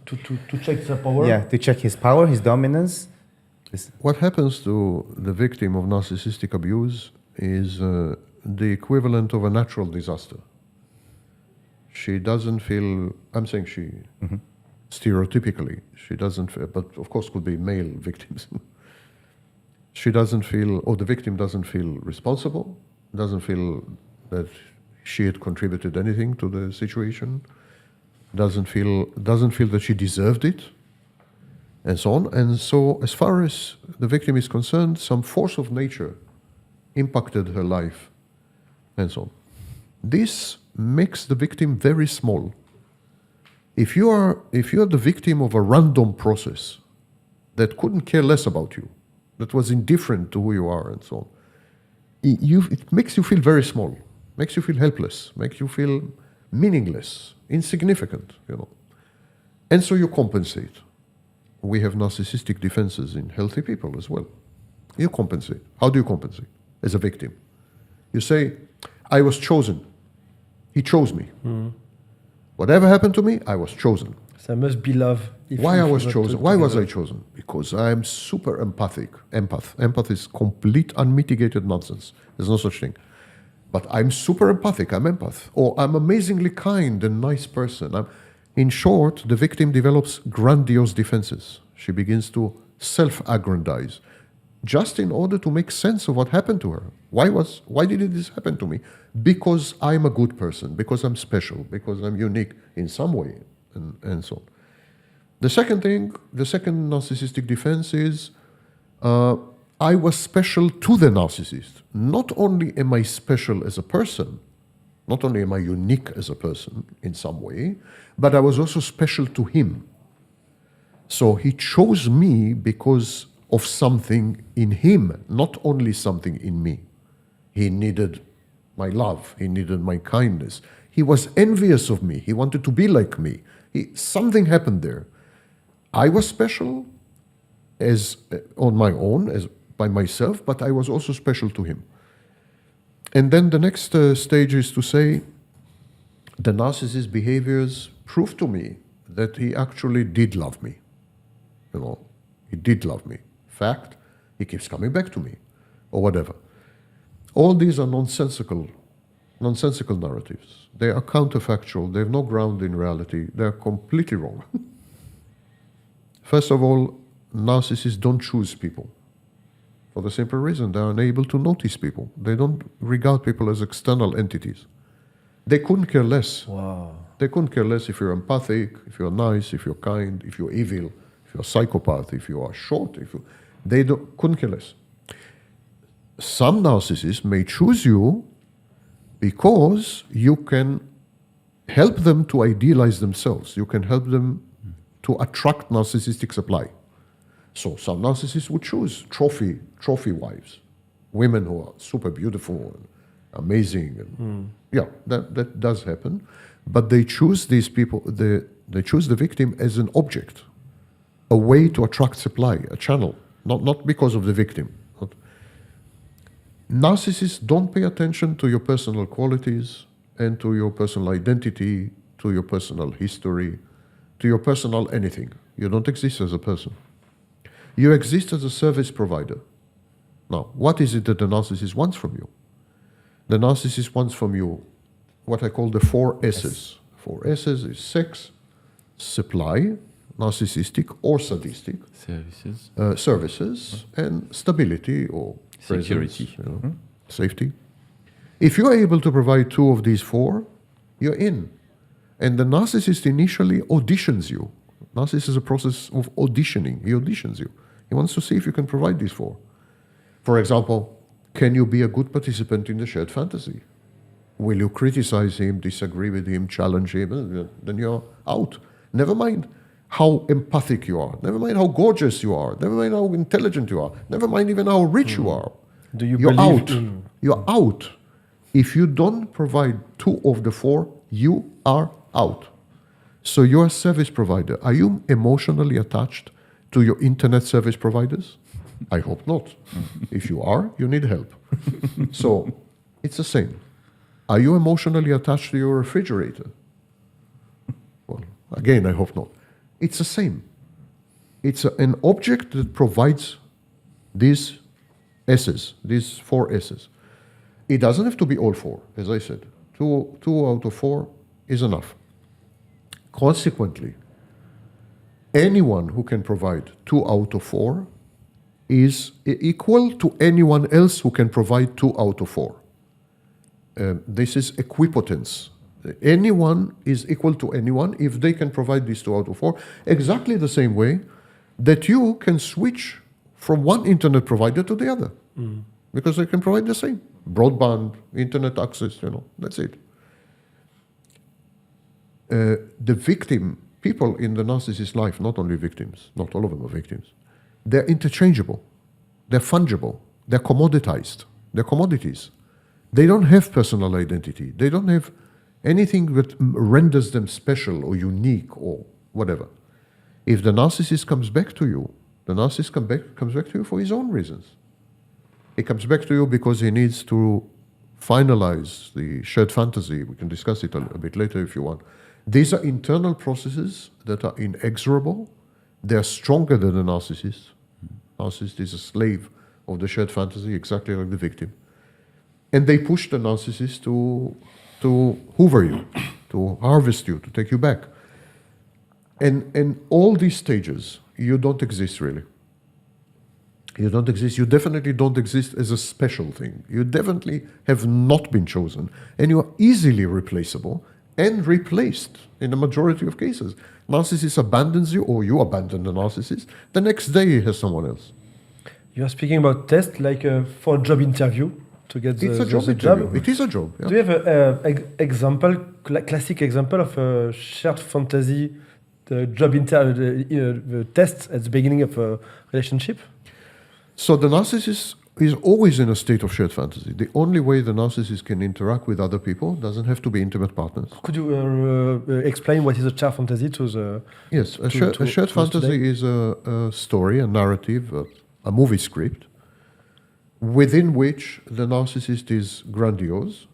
To check the power? Yeah, to check his power, his dominance. What happens to the victim of narcissistic abuse is the equivalent of a natural disaster. She doesn't feel, I'm saying she, stereotypically, she doesn't feel, but of course could be male victims. She doesn't feel, or the victim doesn't feel responsible, doesn't feel that she had contributed anything to the situation, doesn't feel that she deserved it, and so on. And so as far as the victim is concerned, some force of nature impacted her life, and so on. This makes the victim very small. If you are the victim of a random process that couldn't care less about you, that was indifferent to who you are, and so on, it makes you feel very small, makes you feel helpless, makes you feel meaningless, insignificant, you know. And so you compensate. We have narcissistic defenses in healthy people as well. You compensate. How do you compensate as a victim? You say, I was chosen. He chose me. Whatever happened to me, I was chosen. So I must be loved. Why I was chosen? Why was I chosen? Because I am super empathic. Empath is complete unmitigated nonsense. There's no such thing. But I'm super empathic. I'm empath. Or I'm amazingly kind and nice person. In short, the victim develops grandiose defenses. She begins to self-aggrandize, just in order to make sense of what happened to her. Why did this happen to me? Because I'm a good person, because I'm special, because I'm unique in some way, and so on. The second thing, the second narcissistic defense is I was special to the narcissist. Not only am I special as a person, not only am I unique as a person in some way, but I was also special to him. So he chose me because of something in him, not only something in me. He needed my love. He needed my kindness. He was envious of me. He wanted to be like me. Something happened there. I was special as on my own, as by myself, but I was also special to him. And then the next stage is to say, the narcissist's behaviors prove to me that he actually did love me. You know, he did love me. Fact, he keeps coming back to me, or whatever. All these are nonsensical narratives. They are counterfactual. They have no ground in reality. They are completely wrong. First of all, narcissists don't choose people. For the simple reason they are unable to notice people. They don't regard people as external entities. They couldn't care less. Wow. They couldn't care less if you're empathic, if you're nice, if you're kind, if you're evil, if you're a psychopath, if you are short. Couldn't care less. Some narcissists may choose you because you can help them to idealize themselves. You can help them to attract narcissistic supply. So some narcissists would choose trophy wives, women who are super beautiful and amazing. And yeah, that does happen. But they choose these people, they choose the victim as an object, a way to attract supply, a channel, not because of the victim. Narcissists don't pay attention to your personal qualities and to your personal identity, to your personal history, to your personal anything. You don't exist as a person. You exist as a service provider. Now, what is it that the narcissist wants from you? The narcissist wants from you what I call the 4 S's. 4 S's is sex, supply, narcissistic or sadistic, services, and stability or security, presence, safety. If you're able to provide 2 of these 4, you're in. And the narcissist initially auditions you. Narcissist is a process of auditioning. He auditions you. He wants to see if you can provide these 4. For example, can you be a good participant in the shared fantasy? Will you criticize him, disagree with him, challenge him? Then you're out. Never mind how empathic you are. Never mind how gorgeous you are. Never mind how intelligent you are. Never mind even how rich you are. You're out. You're out. If you don't provide 2 of the 4, you are out. So you're a service provider. Are you emotionally attached to your internet service providers? I hope not. If you are, you need help. So it's the same. Are you emotionally attached to your refrigerator? Well, again, I hope not. It's the same. It's an object that provides these S's, these 4 S's. It doesn't have to be all 4, as I said. 2 out of 4 is enough. Consequently, anyone who can provide 2 out of 4 is equal to anyone else who can provide 2 out of 4. This is equipotence. Anyone is equal to anyone if they can provide these 2 out of 4, exactly the same way that you can switch from one internet provider to the other, because they can provide the same. Broadband, internet access, that's it. The victim, people in the narcissist life, not only victims, not all of them are victims, they're interchangeable, they're fungible, they're commoditized, they're commodities. They don't have personal identity. They don't have anything that renders them special or unique or whatever. If the narcissist comes back to you, the narcissist comes back to you for his own reasons. He comes back to you because he needs to finalize the shared fantasy. We can discuss it a bit later if you want. These are internal processes that are inexorable. They're stronger than the narcissist. Narcissist is a slave of the shared fantasy, exactly like the victim. And they push the narcissist to hoover you, to harvest you, to take you back. And all these stages, you don't exist really. You don't exist. You definitely don't exist as a special thing. You definitely have not been chosen. And you are easily replaceable, and replaced in the majority of cases. Narcissist abandons you, or you abandon the narcissist. The next day he has someone else. You are speaking about tests like for a job interview to get It's a job the interview. job. It is a job. Yeah. Do you have an example, classic example of a shared fantasy, the job test at the beginning of a relationship? So the narcissist is always in a state of shared fantasy. The only way the narcissist can interact with other people doesn't have to be intimate partners. Could you explain what is a shared fantasy to the? Yes, a to shared us fantasy today? is a story, a narrative, a movie script within which the narcissist is grandiose.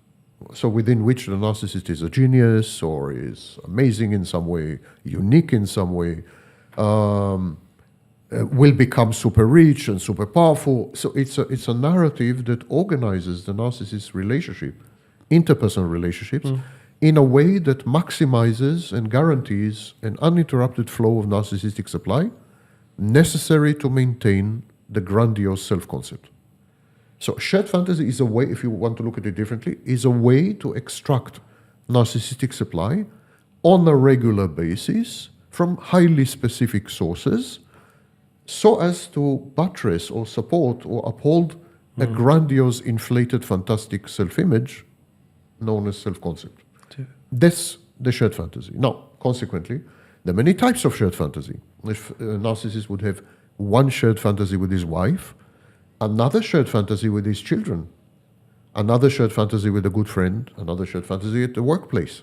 So within which the narcissist is a genius or is amazing in some way, unique in some way, will become super rich and super powerful. So it's a narrative that organizes the narcissist's relationship, interpersonal relationships, in a way that maximizes and guarantees an uninterrupted flow of narcissistic supply necessary to maintain the grandiose self-concept. So shared fantasy is a way, if you want to look at it differently, is a way to extract narcissistic supply on a regular basis from highly specific sources so as to buttress or support or uphold a grandiose, inflated, fantastic self-image known as self-concept. That's the shared fantasy. Now, consequently, there are many types of shared fantasy. If a narcissist would have one shared fantasy with his wife, another shared fantasy with his children, another shared fantasy with a good friend, another shared fantasy at the workplace.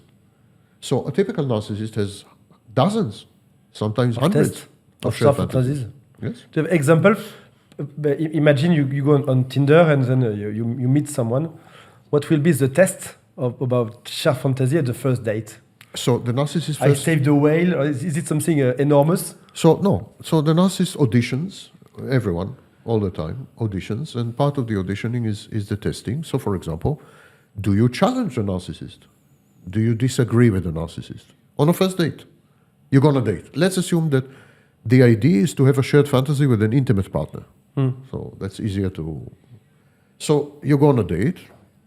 So a typical narcissist has dozens, sometimes hundreds Tests of of shared shared fantasies. fantasies. Yes. Do you have example? Imagine you go on Tinder and then you meet someone. What will be the test about shared fantasy at the first date? So the narcissist I first... saved the whale, or is it something enormous? So no. So the narcissist auditions, everyone, all the time, auditions, and part of the auditioning is the testing. So for example, do you challenge the narcissist? Do you disagree with the narcissist? On a first date. You're going to date. Let's assume that the idea is to have a shared fantasy with an intimate partner. So that's easier to... So you go on a date,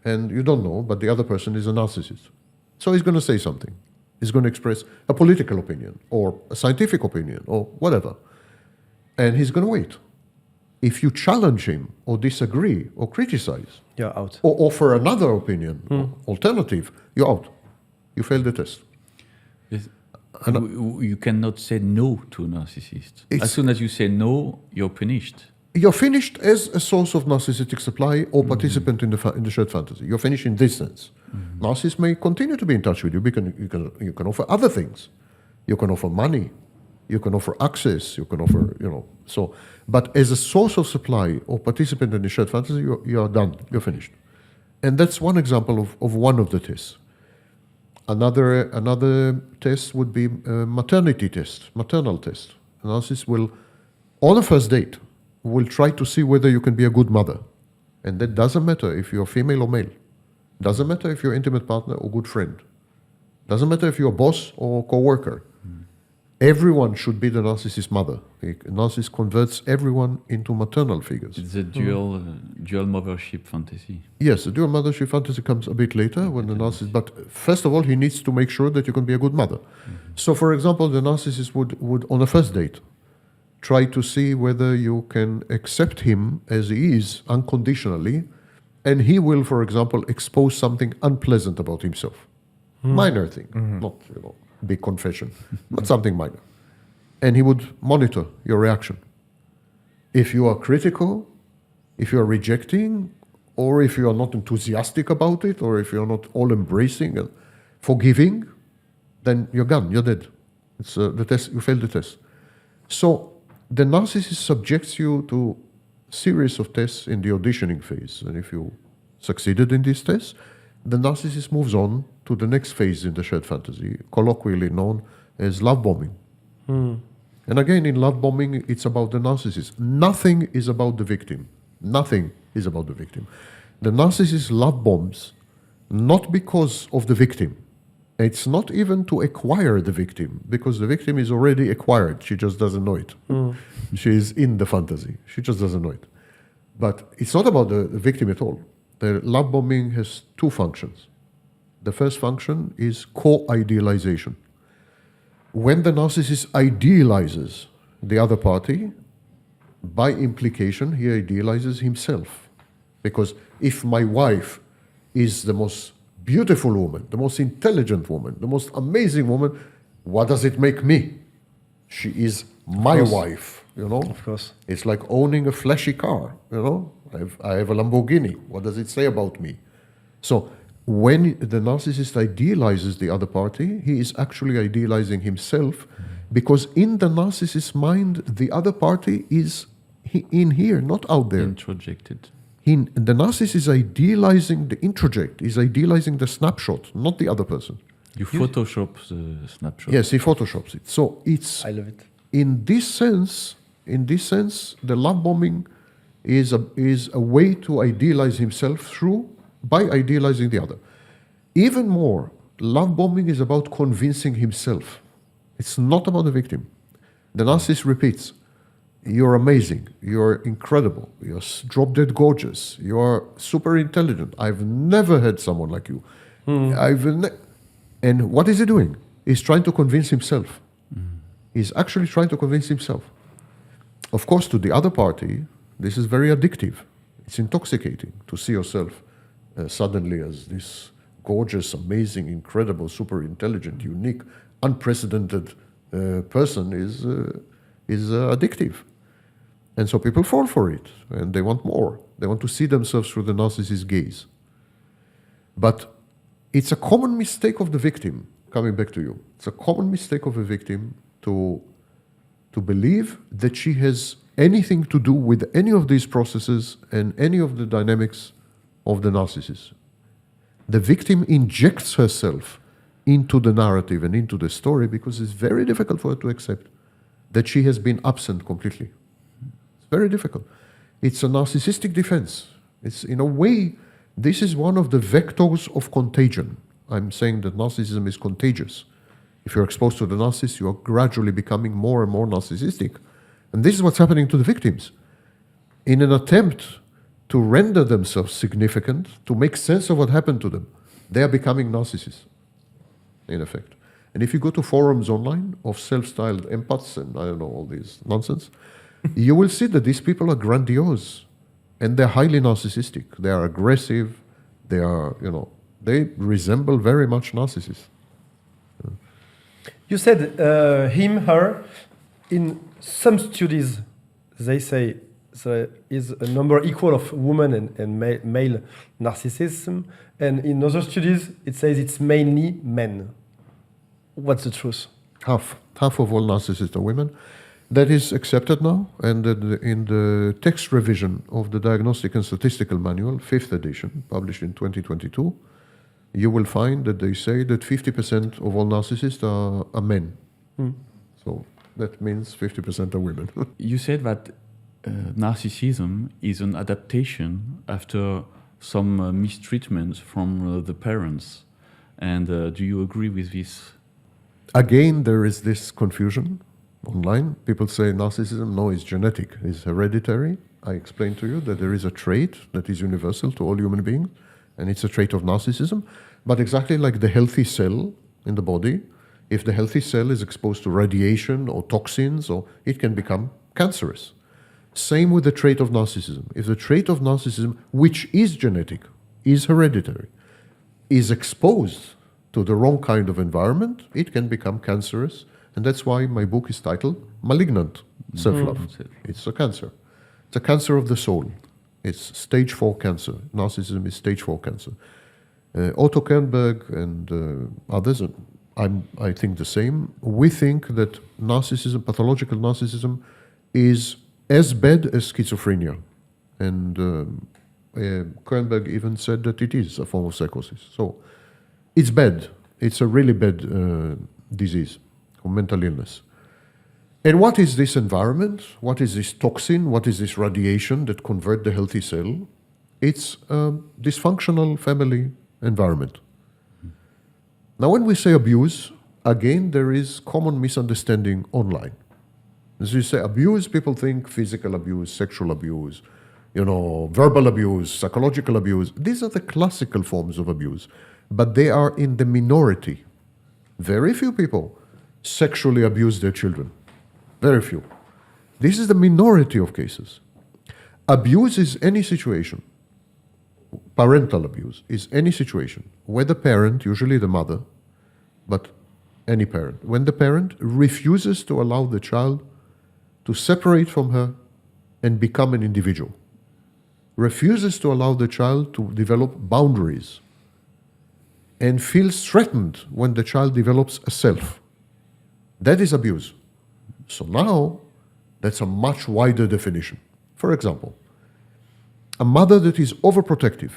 and you don't know, but the other person is a narcissist. So he's going to say something. He's going to express a political opinion, or a scientific opinion, or whatever. And he's going to wait. If you challenge him, or disagree, or criticize, You're out. or offer another opinion, or alternative, you're out. You failed the test. Yes. And You cannot say no to a narcissist. It's- As soon as you say no, you're punished. you're finished as a source of narcissistic supply or participant in the shared fantasy. You're finished in this sense. Narcissists may continue to be in touch with you. You can offer other things. You can offer money. You can offer access. You can offer, so. But as a source of supply or participant in the shared fantasy, you are done. You're finished. And that's one example of one of the tests. Another test would be maternity test, maternal test. A narcissist will, on a first date, will try to see whether you can be a good mother. And that doesn't matter if you're female or male. Doesn't matter if you're intimate partner or good friend. Doesn't matter if you're a boss or co-worker. Everyone should be the narcissist's mother. A narcissist converts everyone into maternal figures. It's a dual mothership fantasy. Yes, the dual mothership fantasy comes a bit later when the narcissist, but first of all, he needs to make sure that you can be a good mother. So for example, the narcissist would on a first date, try to see whether you can accept him as he is unconditionally, and he will, for example, expose something unpleasant about himself. Minor thing, not big confession, but something minor. And he would monitor your reaction. If you are critical, if you are rejecting, or if you are not enthusiastic about it, or if you are not all embracing and forgiving, then you're gone, you're dead. It's the test, you failed the test. So the narcissist subjects you to a series of tests in the auditioning phase. And if you succeeded in these tests, the narcissist moves on to the next phase in the shared fantasy, colloquially known as love bombing. And again, in love bombing, it's about the narcissist. Nothing is about the victim. Nothing is about the victim. The narcissist love bombs not because of the victim. It's not even to acquire the victim, because the victim is already acquired. She just doesn't know it. She is in the fantasy. She just doesn't know it. But it's not about the victim at all. The love bombing has two functions. The first function is co-idealization. When the narcissist idealizes the other party, by implication, he idealizes himself. Because if my wife is the most beautiful woman, the most intelligent woman, the most amazing woman, what does it make me? She is my wife, you know? Of course. It's like owning a flashy car, you know? I have a Lamborghini. What does it say about me? So when the narcissist idealizes the other party, he is actually idealizing himself, because in the narcissist's mind, the other party is in here, not out there. Introjected. The narcissist is idealizing the introject, is idealizing the snapshot, not the other person. You Photoshop the snapshot. Yes, he photoshops it. So it's I love it. in this sense, the love bombing is a way to idealize himself by idealizing the other. Even more, love bombing is about convincing himself. It's not about the victim. The narcissist repeats, "You're amazing, you're incredible, you're drop-dead gorgeous, you're super intelligent. I've never had someone like you. And what is he doing? He's trying to convince himself. He's actually trying to convince himself. Of course, to the other party, this is very addictive. It's intoxicating to see yourself suddenly as this gorgeous, amazing, incredible, super intelligent, unique, unprecedented person is addictive. And so people fall for it, and they want more. They want to see themselves through the narcissist's gaze. But it's a common mistake of the victim, coming back to you. It's a common mistake of a victim to believe that she has anything to do with any of these processes and any of the dynamics of the narcissist. The victim injects herself into the narrative and into the story because it's very difficult for her to accept that she has been absent completely. It's very difficult. It's a narcissistic defense. It's, in a way, this is one of the vectors of contagion. I'm saying that narcissism is contagious. If you're exposed to the narcissist, you are gradually becoming more and more narcissistic. And this is what's happening to the victims. In an attempt to render themselves significant, to make sense of what happened to them, they are becoming narcissists, in effect. And if you go to forums online of self-styled empaths and I don't know, all this nonsense, you will see that these people are grandiose and they're highly narcissistic. They are aggressive. They are, they resemble very much narcissists. You said him, her. In some studies, they say there is a number equal of women and male narcissism. And in other studies, it says it's mainly men. What's the truth? Half of all narcissists are women. That is accepted now, and in the text revision of the Diagnostic and Statistical Manual, 5th edition, published in 2022, you will find that they say that 50% of all narcissists are men. So that means 50% are women. You said that narcissism is an adaptation after some mistreatment from the parents. And do you agree with this? Again, there is this confusion online. People say narcissism, no, it's genetic, it's hereditary. I explained to you that there is a trait that is universal to all human beings, and it's a trait of narcissism. But exactly like the healthy cell in the body, if the healthy cell is exposed to radiation or toxins, it can become cancerous. Same with the trait of narcissism. If the trait of narcissism, which is genetic, is hereditary, is exposed to the wrong kind of environment, it can become cancerous. And that's why my book is titled Malignant Self-Love. It's a cancer. It's a cancer of the soul. It's stage 4 cancer. Narcissism is stage 4 cancer. Otto Kernberg and others, I think the same. We think that narcissism, pathological narcissism, is as bad as schizophrenia. And Kernberg even said that it is a form of psychosis. So it's bad. It's a really bad disease or mental illness. And what is this environment? What is this toxin? What is this radiation that convert the healthy cell? It's a dysfunctional family environment. Now, when we say abuse, again, there is common misunderstanding online. As you say abuse, people think physical abuse, sexual abuse, verbal abuse, psychological abuse. These are the classical forms of abuse. but they are in the minority. Very few people sexually abuse their children. Very few. This is the minority of cases. Abuse is any situation. Parental abuse is any situation where the parent, usually the mother, but any parent, when the parent refuses to allow the child to separate from her and become an individual, refuses to allow the child to develop boundaries, and feels threatened when the child develops a self. That is abuse. So now, that's a much wider definition. For example, a mother that is overprotective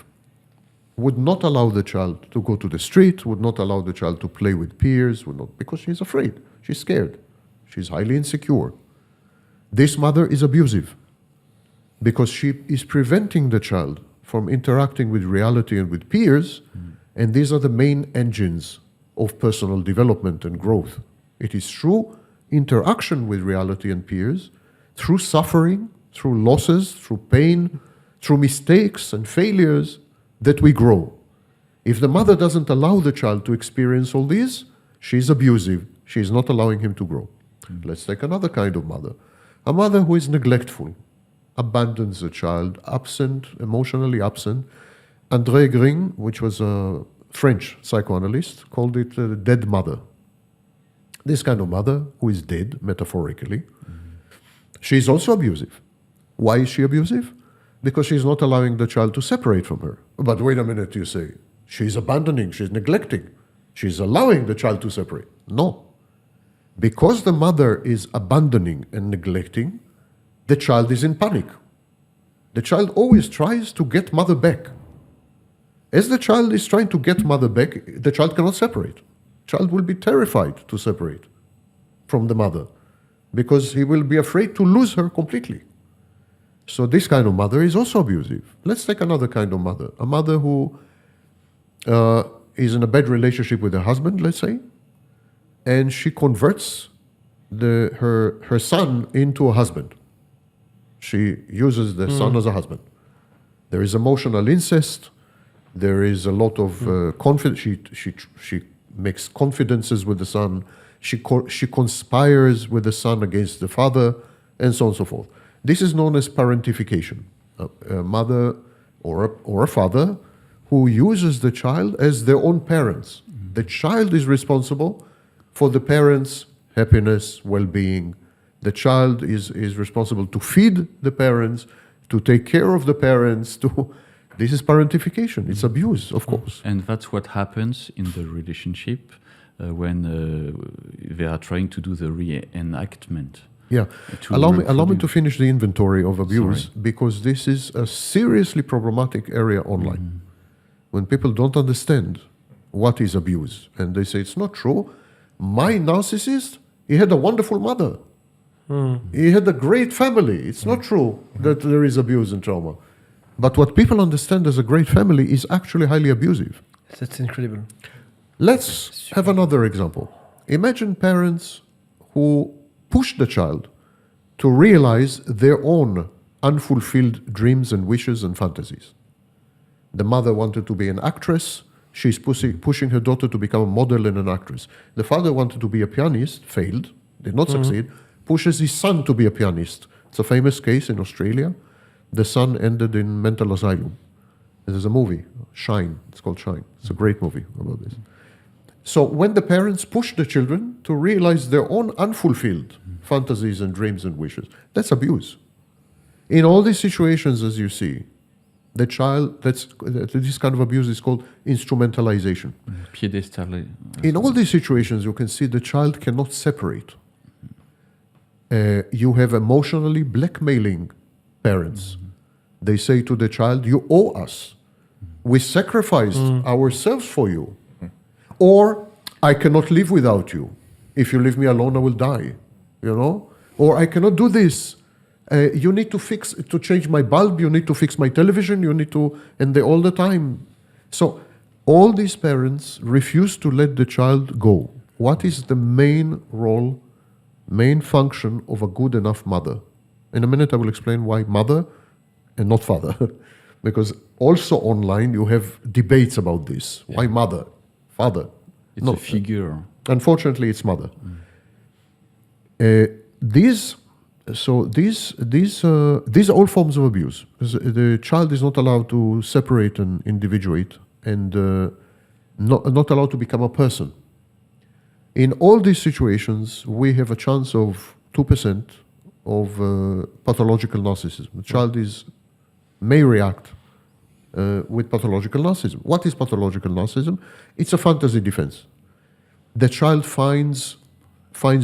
would not allow the child to go to the street, would not allow the child to play with peers, would not, because she's afraid, she's scared, she's highly insecure. This mother is abusive because she is preventing the child from interacting with reality and with peers, and these are the main engines of personal development and growth. It is through interaction with reality and peers, through suffering, through losses, through pain, through mistakes and failures, that we grow. If the mother doesn't allow the child to experience all these, she's abusive. She's not allowing him to grow. Let's take another kind of mother. A mother who is neglectful, abandons the child, absent, emotionally absent. André Gring, which was a French psychoanalyst, called it a dead mother. This kind of mother who is dead, metaphorically, she's also abusive. Why is she abusive? Because she's not allowing the child to separate from her. But wait a minute, you say. She's abandoning, she's neglecting. She's allowing the child to separate. No. Because the mother is abandoning and neglecting, the child is in panic. The child always tries to get mother back. As the child is trying to get mother back, the child cannot separate. The child will be terrified to separate from the mother because he will be afraid to lose her completely. So this kind of mother is also abusive. Let's take another kind of mother. A mother who is in a bad relationship with her husband, let's say, and she converts her son into a husband. She uses the son as a husband. There is emotional incest. There is a lot of confidence. She makes confidences with the son. She conspires with the son against the father, and so on and so forth. This is known as parentification. A mother or a father who uses the child as their own parents. The child is responsible for the parents' happiness, well-being. The child is responsible to feed the parents, to take care of the parents. This is parentification. It's abuse, of course. And that's what happens in the relationship when they are trying to do the reenactment. Yeah. Allow me to finish the inventory of abuse, because this is a seriously problematic area online. When people don't understand what is abuse, and they say, it's not true. My narcissist, he had a wonderful mother. He had a great family. It's not true that there is abuse and trauma. But what people understand as a great family is actually highly abusive. That's incredible. Let's have another example. Imagine parents who push the child to realize their own unfulfilled dreams and wishes and fantasies. The mother wanted to be an actress. She's pushing her daughter to become a model and an actress. The father wanted to be a pianist, failed, did not succeed, pushes his son to be a pianist. It's a famous case in Australia. The son ended in mental asylum. There's a movie, Shine. It's called Shine. It's a great movie about this. So when the parents push the children to realize their own unfulfilled fantasies and dreams and wishes, that's abuse. In all these situations, as you see, the child, this kind of abuse is called instrumentalization. In all these situations, you can see the child cannot separate. You have emotionally blackmailing parents. They say to the child, you owe us. We sacrificed ourselves for you. Or, I cannot live without you. If you leave me alone, I will die. You know? Or, I cannot do this. You need to change my bulb, you need to fix my television, you need to, and they all the time. So, all these parents refuse to let the child go. What is the main role, main function of a good enough mother? In a minute, I will explain why mother and not father. Because also online you have debates about this. Yeah. Why mother? Father? It's No, a figure. Unfortunately, it's mother. These are all forms of abuse. Because the child is not allowed to separate and individuate, and not allowed to become a person. In all these situations, we have a chance of 2% of pathological narcissism. The child may react with pathological narcissism. What is pathological narcissism? It's a fantasy defense. The child finds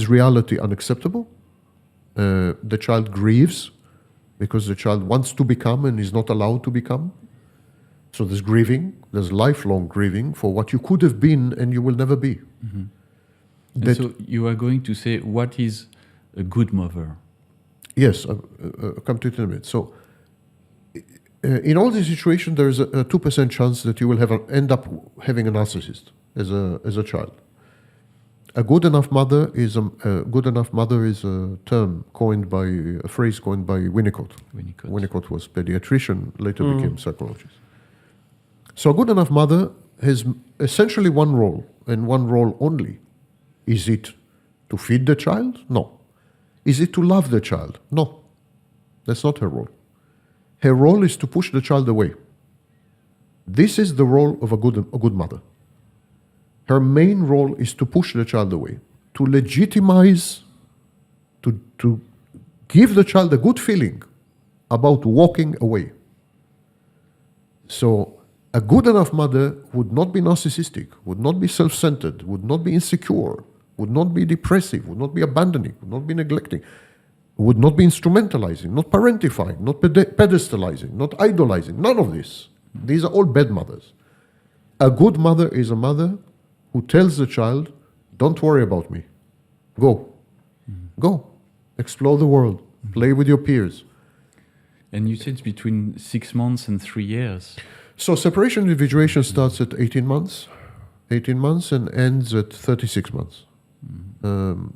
reality unacceptable. The child grieves because the child wants to become and is not allowed to become. So there's grieving, there's lifelong grieving for what you could have been and you will never be. Mm-hmm. And so you are going to say, what is a good mother? Yes, I'll come to it in a minute. So in all these situations, there is a 2% chance that you will end up having a narcissist as a child. A good enough mother is a term coined by a phrase coined by Winnicott. Winnicott was pediatrician, later became psychologist. So a good enough mother has essentially one role, and one role only. Is it to feed the child? No. Is it to love the child? No. That's not her role. Her role is to push the child away. This is the role of a good mother. Her main role is to push the child away, to legitimize, to give the child a good feeling about walking away. So a good enough mother would not be narcissistic, would not be self-centered, would not be insecure, would not be depressive, would not be abandoning, would not be neglecting, would not be instrumentalizing, not parentifying, not pedestalizing, not idolizing, none of this. These are all bad mothers. A good mother is a mother who tells the child, don't worry about me. Go. Go. Explore the world. Play with your peers. And you said it's between 6 months and 3 years. So separation individuation starts at 18 months and ends at 36 months.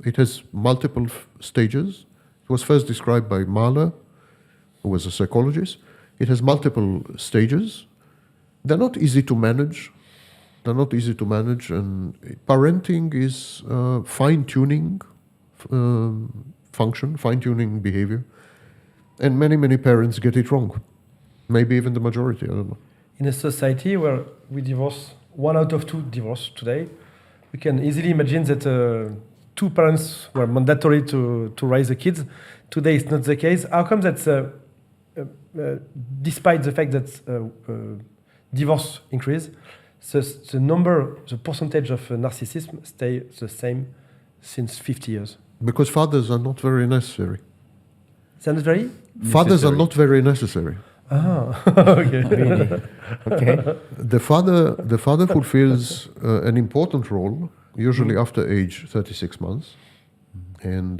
It has multiple stages. It was first described by Mahler, who was a psychologist. It has multiple stages. They're not easy to manage. And parenting is fine-tuning function, fine-tuning behavior. And many parents get it wrong. Maybe even the majority, I don't know. In a society where we divorce, 1 out of 2 divorce today, we can easily imagine that 2 parents were mandatory to raise the kids. Today it's not the case. How come that, despite the fact that divorce increase, the percentage of narcissism stay the same since 50 years? Because fathers are not very necessary. Sounds very? Fathers are not very necessary. Ah, okay. Really? Okay. The father fulfills an important role, usually after age 36 months. And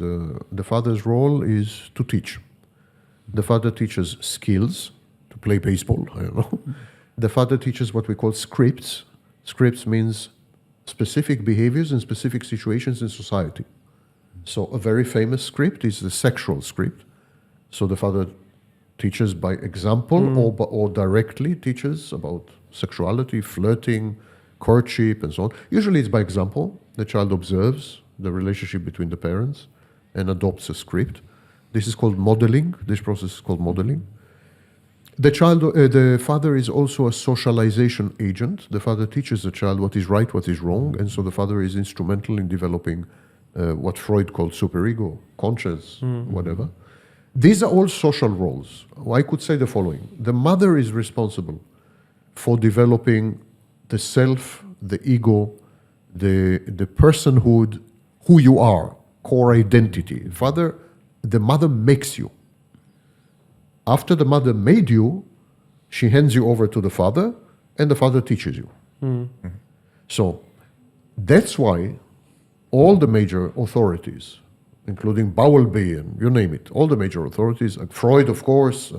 the father's role is to teach. The father teaches skills, to play baseball, I don't know. The father teaches what we call scripts. Scripts means specific behaviors in specific situations in society. So a very famous script is the sexual script. So the father teaches by example or directly teaches about sexuality, flirting, courtship, and so on. Usually it's by example. The child observes the relationship between the parents and adopts a script. This is called modeling. This process is called modeling. The father is also a socialization agent. The father teaches the child what is right, what is wrong, and so the father is instrumental in developing what Freud called superego, conscience, whatever. These are all social roles. I could say the following. The mother is responsible for developing the self, the ego, the personhood, who you are, core identity. The mother makes you. After the mother made you, she hands you over to the father, and the father teaches you. So that's why all the major authorities, including Bowlby and you name it, all the major authorities, like Freud, of course,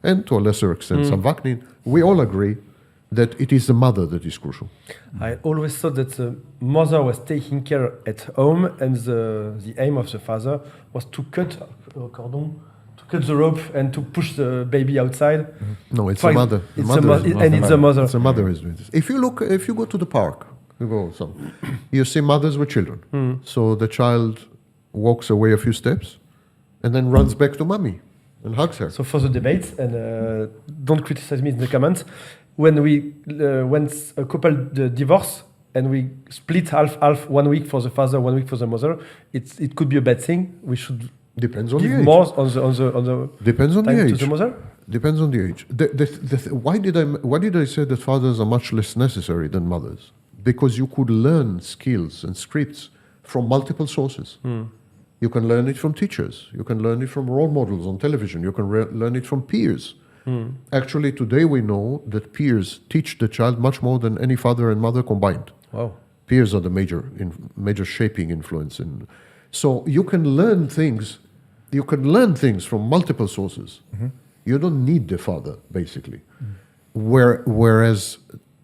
and to a lesser extent, Savaknin, we all agree that it is the mother that is crucial. I always thought that the mother was taking care at home, and the aim of the father was to cut cut the rope and to push the baby outside. No, it's For the ex- mother. The It's mother the mo- is doing and it's the mother. It's the mother is doing this. If you go to the park, you see mothers with children. So the child walks away a few steps and then runs back to mommy and hugs her. So for the debate, and don't criticize me in the comments, when a couple divorce and we split half 1 week for the father, 1 week for the mother, it could be a bad thing. We should Depends on give the age. more on the Depends on the time age. to the mother. Depends on the age. Why did I say that fathers are much less necessary than mothers? Because you could learn skills and scripts from multiple sources. You can learn it from teachers. You can learn it from role models on television. You can learn it from peers. Actually, today we know that peers teach the child much more than any father and mother combined. Wow. Peers are the major shaping influence. So you can learn things. You can learn things from multiple sources. You don't need the father, basically. Whereas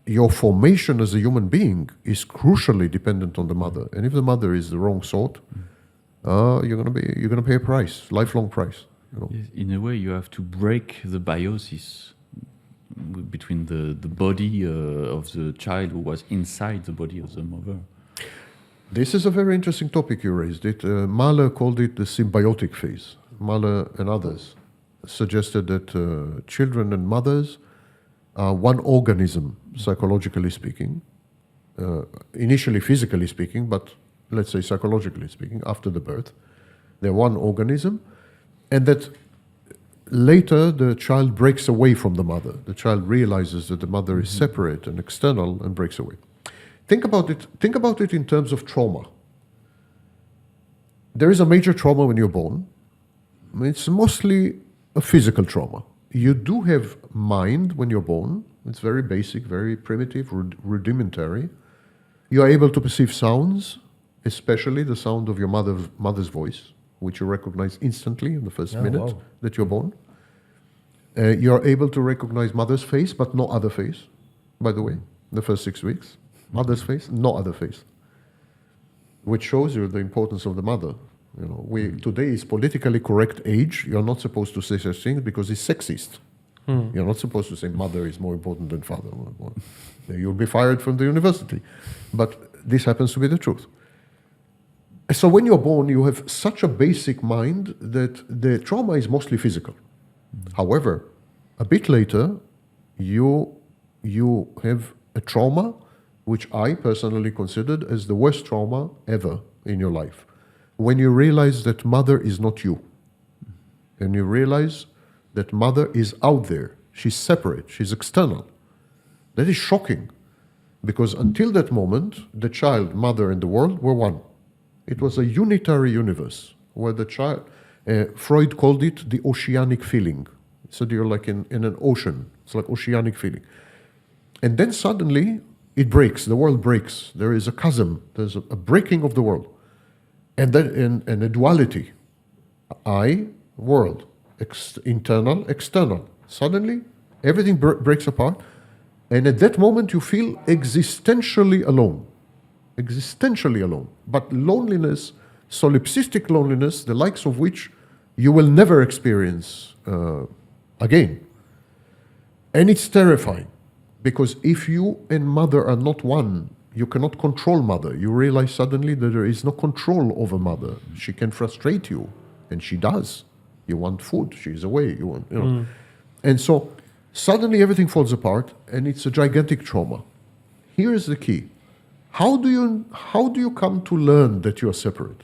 your formation as a human being is crucially dependent on the mother. And if the mother is the wrong sort, you're gonna pay a price, lifelong price. You know? Yes, in a way, you have to break the biosis between the body of the child who was inside the body of the mother. This is a very interesting topic you raised. Mahler called it the symbiotic phase. Mahler and others suggested that children and mothers are one organism, psychologically speaking, initially physically speaking, but let's say psychologically speaking, after the birth. They're one organism, and that later the child breaks away from the mother. The child realizes that the mother is separate and external and breaks away. Think about it in terms of trauma. There is a major trauma when you're born. It's mostly a physical trauma. You do have mind when you're born. It's very basic, very primitive, rudimentary. You are able to perceive sounds, especially the sound of your mother's voice, which you recognize instantly in the first minute that you're born. You are able to recognize mother's face, but no other face, by the way, the first 6 weeks. Mother's face, no other face, which shows you the importance of the mother. You know, today is politically correct age. You're not supposed to say such things because it's sexist. You're not supposed to say mother is more important than father. You'll be fired from the university. But this happens to be the truth. So when you're born, you have such a basic mind that the trauma is mostly physical. However, a bit later, you have a trauma which I personally considered as the worst trauma ever in your life. When you realize that mother is not you, and you realize that mother is out there, she's separate, she's external. That is shocking, because until that moment, the child, mother, and the world were one. It was a unitary universe, where the child, Freud called it the oceanic feeling. So you're like in an ocean, it's like oceanic feeling. And then suddenly, it breaks, the world breaks. There is a chasm, there's a breaking of the world. And then and a duality. I, world, internal, external. Suddenly, everything breaks apart. And at that moment, you feel existentially alone. Existentially alone. But loneliness, solipsistic loneliness, the likes of which you will never experience again. And it's terrifying. Because if you and mother are not one, you cannot control mother. You realize suddenly that there is no control over mother. She can frustrate you, and she does. You want food, she's away. You know. And so suddenly everything falls apart, and it's a gigantic trauma. Here is the key: how do you come to learn that you are separate?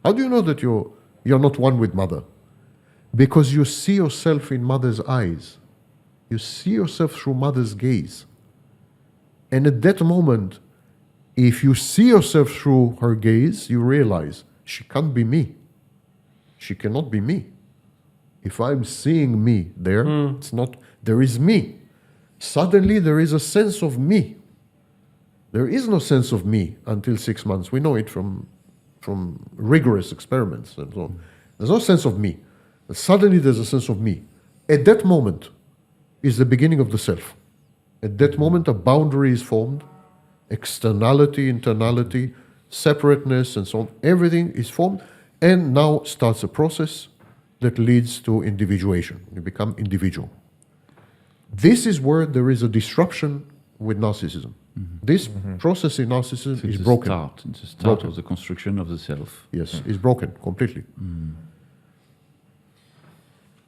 How do you know that you're not one with mother? Because you see yourself in mother's eyes. You see yourself through mother's gaze. And at that moment, if you see yourself through her gaze, you realize she can't be me. She cannot be me. If I'm seeing me there, it's not, there is me. Suddenly there is a sense of me. There is no sense of me until 6 months. We know it from rigorous experiments and so on. There's no sense of me. But suddenly there's a sense of me. At that moment, is the beginning of the self. At that moment, a boundary is formed, externality, internality, separateness, and so on. Everything is formed, and now starts a process that leads to individuation. You become individual. This is where there is a disruption with narcissism. This process in narcissism So is it's broken. It's a start Broken. of the construction of the self. Yes, it's broken completely.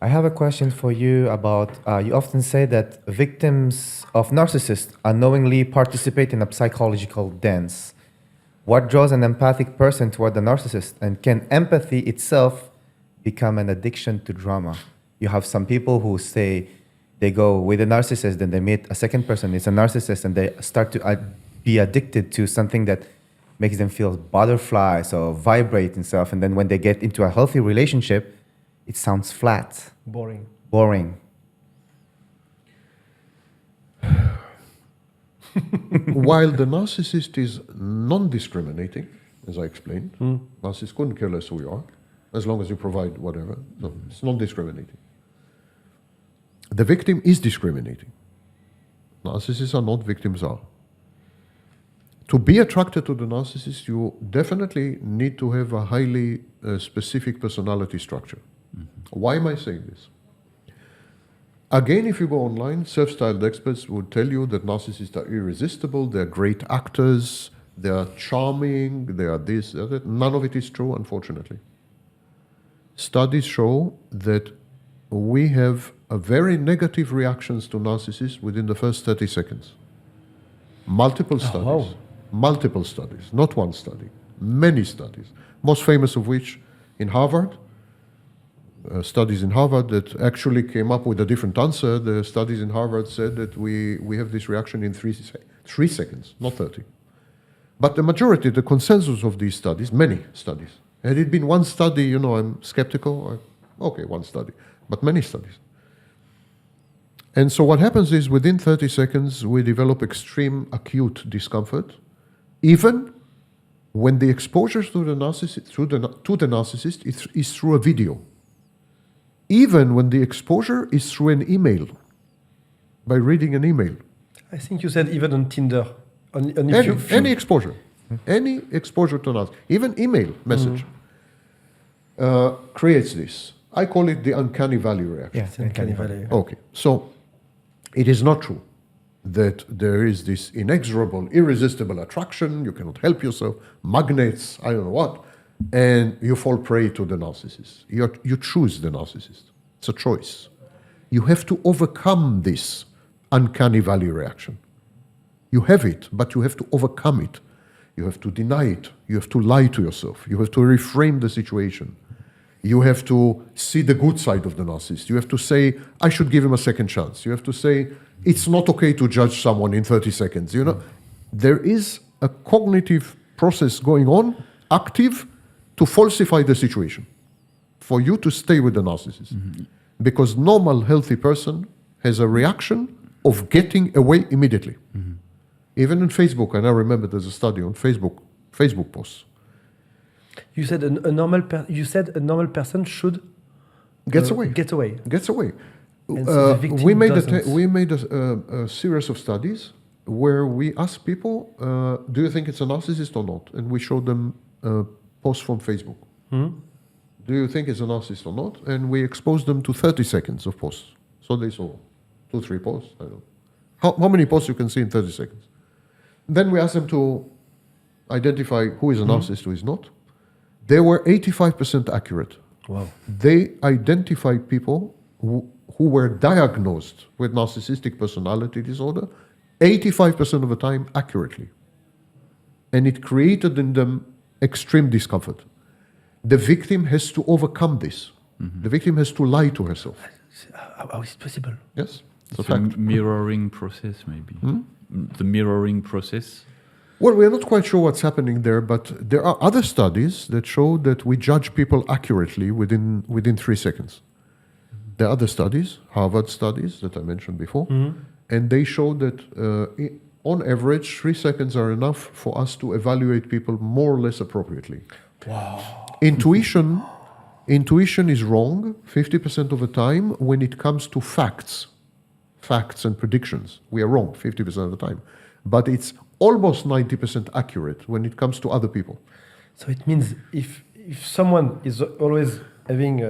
I have a question for you about, you often say that victims of narcissists unknowingly participate in a psychological dance. What draws an empathic person toward the narcissist? And can empathy itself become an addiction to drama? You have some people who say they go with a narcissist, then they meet a second person, it's a narcissist, and they start to be addicted to something that makes them feel butterflies or vibrate and stuff. And then when they get into a healthy relationship, it sounds flat, Boring. boring. While the narcissist is non-discriminating, as I explained, narcissist couldn't care less who you are, as long as you provide whatever. No, it's non-discriminating. The victim is discriminating. Narcissists are not, victims are. To be attracted to the narcissist, you definitely need to have a highly specific personality structure. Why am I saying this? Again, if you go online, self-styled experts would tell you that narcissists are irresistible, they're great actors, they are charming, they are this, that. None of it is true, unfortunately. Studies show that we have a very negative reactions to narcissists within the first 30 seconds. Multiple studies. wow. Multiple studies, not one study, many studies. Most famous of which in Harvard, studies in Harvard that actually came up with a different answer. The studies in Harvard said that we have this reaction in 3 seconds, not 30. But the majority, the consensus of these studies, many studies, had it been one study, you know, I'm skeptical, okay, one study, but many studies. And so what happens is within 30 seconds, we develop extreme acute discomfort, even when the exposure to the narcissist, to the narcissist is through a video. Even when the exposure is through an email, by reading an email. I think you said even on Tinder. Any exposure. Any exposure to narcissist, even email message, creates this. I call it the uncanny valley reaction. Yeah, It's uncanny valley. Okay, so it is not true that there is this inexorable, irresistible attraction, you cannot help yourself, magnets, I don't know what, and you fall prey to the narcissist. You choose the narcissist. It's a choice. You have to overcome this uncanny valley reaction. You have it, but you have to overcome it. You have to deny it. You have to lie to yourself. You have to reframe the situation. You have to see the good side of the narcissist. You have to say, I should give him a second chance. You have to say, it's not okay to judge someone in 30 seconds. You know, there is a cognitive process going on, active, to falsify the situation, for you to stay with the narcissist. Because normal, healthy person has a reaction of getting away immediately. Even in Facebook, and I remember there's a study on Facebook posts. You said a normal person should Gets away. Get away. Gets away. And so the victim we made doesn't. a series of studies where we asked people, do you think it's a narcissist or not? And we showed them posts from Facebook. Do you think it's a narcissist or not? And we exposed them to 30 seconds of posts. So they saw 2-3 posts. I don't know. How many posts you can see in 30 seconds? Then we asked them to identify who is a narcissist, who is not. They were 85% accurate. Wow. They identified people who were diagnosed with narcissistic personality disorder 85% of the time accurately. And it created in them extreme discomfort. The victim has to overcome this. The victim has to lie to herself. How is it possible? Yes, it's a It's a fact. mirroring process, maybe. The mirroring process. Well, we're not quite sure what's happening there, but there are other studies that show that we judge people accurately within 3 seconds. There are other studies, Harvard studies that I mentioned before, and they show that on average, 3 seconds are enough for us to evaluate people more or less appropriately. Wow. Intuition is wrong 50% of the time when it comes to facts and predictions. We are wrong 50% of the time. But it's almost 90% accurate when it comes to other people. So it means if someone is always having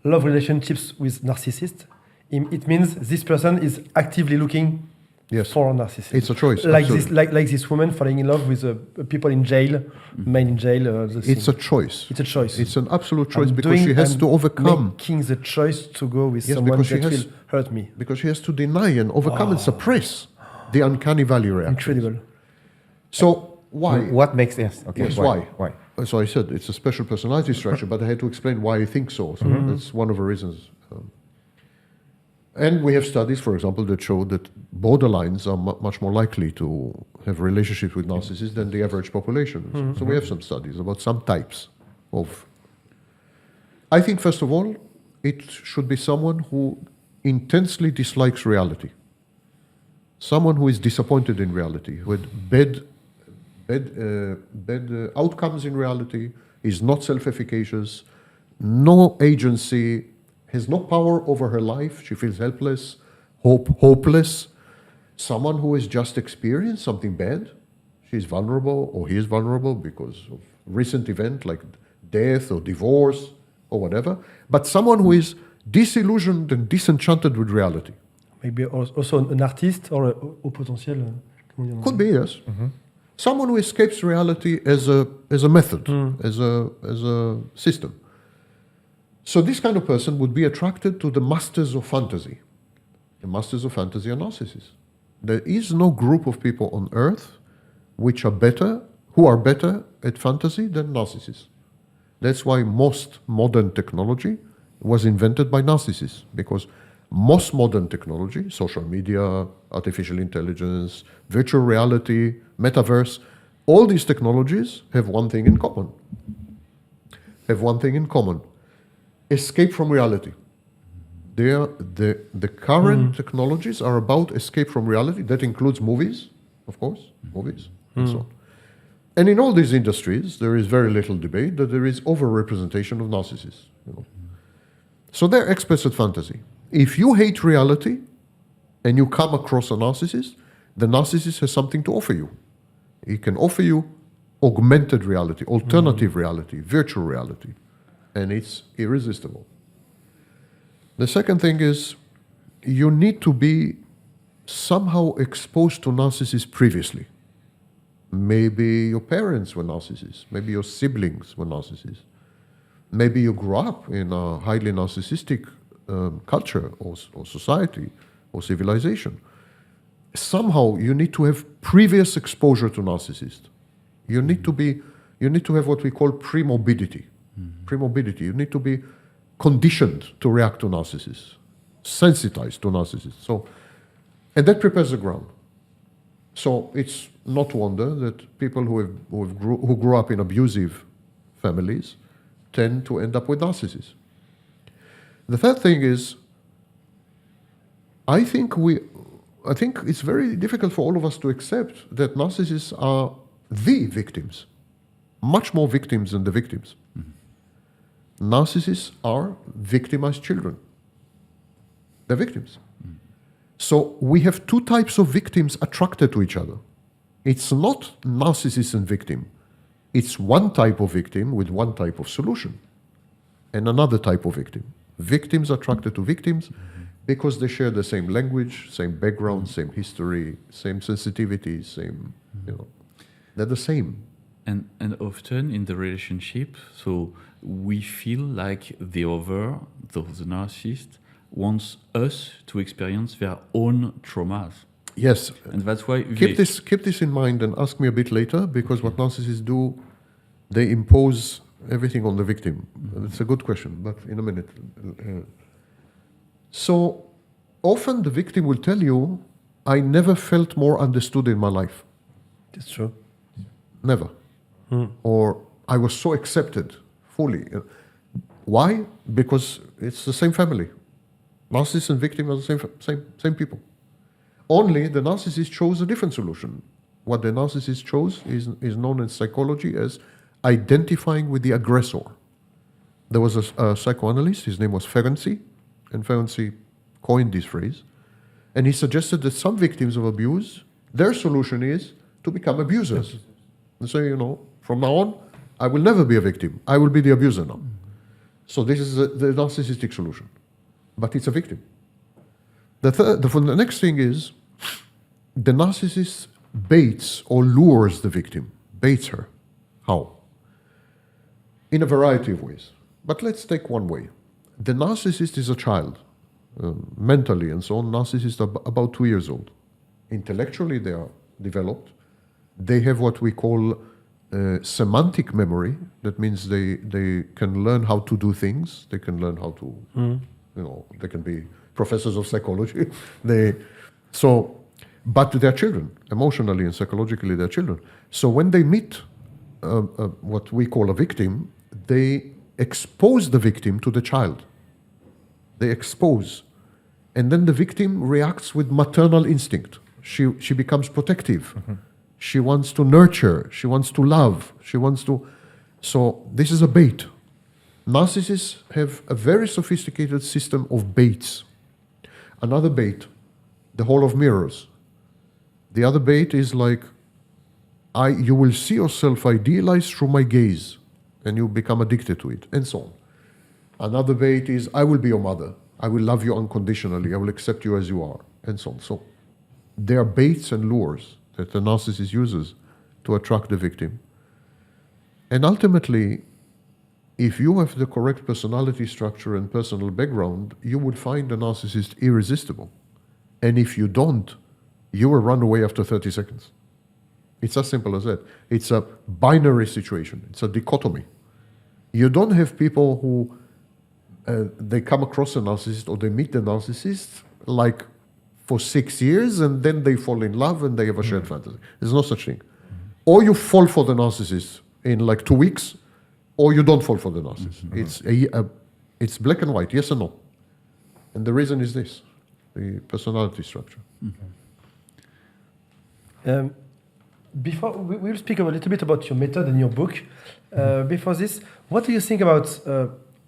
love relationships with narcissists, it means this person is actively looking Yes. for a narcissist. It's a choice. Like absolutely. this, like this woman falling in love with people in jail, men in jail. It's a choice. It's a choice. It's an absolute choice I'm because she has I'm to overcome. making the choice to go with Yes, someone because she that has- will hurt me. Because she has to deny and overcome and suppress the uncanny valley reaction. Incredible. So why? What makes yes? Okay. Yes, why? Why? So I said it's a special personality structure, but I had to explain why I think so. So that's one of the reasons. And we have studies, for example, that show that borderlines are much more likely to have relationships with narcissists than the average population. So we have some studies about some types of. I think, first of all, it should be someone who intensely dislikes reality. Someone who is disappointed in reality, who had bad outcomes in reality, is not self-efficacious, no agency, has no power over her life. She feels helpless, hopeless. Someone who has just experienced something bad. She's vulnerable, or he is vulnerable because of recent event like death or divorce or whatever. But someone who is disillusioned and disenchanted with reality. Maybe also an artist or au potentiel. comment dire? Could be, yes. Someone who escapes reality as a method, as a system. So this kind of person would be attracted to the masters of fantasy. The masters of fantasy are narcissists. There is no group of people on earth who are better at fantasy than narcissists. That's why most modern technology was invented by narcissists, because most modern technology, social media, artificial intelligence, virtual reality, metaverse, all these technologies have one thing in common. Escape from reality. The current technologies are about escape from reality. That includes movies, of course, and so on. And in all these industries, there is very little debate that there is overrepresentation of narcissists. So they're experts at fantasy. If you hate reality and you come across a narcissist, the narcissist has something to offer you. He can offer you augmented reality, alternative reality, virtual reality. And it's irresistible. The second thing is you need to be somehow exposed to narcissists previously. Maybe your parents were narcissists. Maybe your siblings were narcissists. Maybe you grew up in a highly narcissistic culture or society or civilization. Somehow you need to have previous exposure to narcissists. You need to have what we call pre-morbidity. Pre-morbidity. You need to be conditioned to react to narcissists, sensitized to narcissists. And that prepares the ground. So it's not wonder that people who grew up in abusive families tend to end up with narcissists. The third thing is, I think it's very difficult for all of us to accept that narcissists are the victims, much more victims than the victims. Narcissists are victimized children. They're victims. So we have two types of victims attracted to each other. It's not narcissist and victim. It's one type of victim with one type of solution and another type of victim. Victims attracted to victims because they share the same language, same background, same history, same sensitivity, same, they're the same. And often in the relationship, so we feel like the other, the narcissist, wants us to experience their own traumas. Yes. And that's why Keep this in mind and ask me a bit later, because what narcissists do, they impose everything on the victim. It's a good question, but in a minute. So often the victim will tell you, I never felt more understood in my life. That's true. Never. Or I was so accepted fully. Why? Because it's the same family. Narcissist and victim are the same people. Only the narcissist chose a different solution. What the narcissist chose is known in psychology as identifying with the aggressor. There was a psychoanalyst, his name was Ferenczi, and Ferenczi coined this phrase. And he suggested that some victims of abuse, their solution is to become abusers. And say, from now on, I will never be a victim. I will be the abuser now. So this is the narcissistic solution. But it's a victim. The next thing is the narcissist baits or lures the victim, baits her. How? In a variety of ways. But let's take one way. The narcissist is a child, mentally and so on. Narcissists are about 2 years old. Intellectually, they are developed. They have what we call semantic memory. That means they can learn how to do things. They can learn how to, they can be professors of psychology. But they're children. Emotionally and psychologically, they're children. So when they meet what we call a victim, they expose the victim to the child. They expose. And then the victim reacts with maternal instinct. She becomes protective. Mm-hmm. She wants to nurture. She wants to love. So this is a bait. Narcissists have a very sophisticated system of baits. Another bait, the hall of mirrors. The other bait is like, you will see yourself idealized through my gaze, and you become addicted to it, and so on. Another bait is, I will be your mother. I will love you unconditionally. I will accept you as you are, and so on. So there are baits and lures that the narcissist uses to attract the victim. And ultimately, if you have the correct personality structure and personal background, you would find the narcissist irresistible. And if you don't, you will run away after 30 seconds. It's as simple as that. It's a binary situation. It's a dichotomy. You don't have people who they come across a narcissist or they meet the narcissist like for 6 years and then they fall in love and they have a shared fantasy. There's no such thing. Or you fall for the narcissist in like 2 weeks, or you don't fall for the narcissist. It's black and white, yes or no. And the reason is this, the personality structure. Before we'll speak a little bit about your method and your book. Before this, what do you think about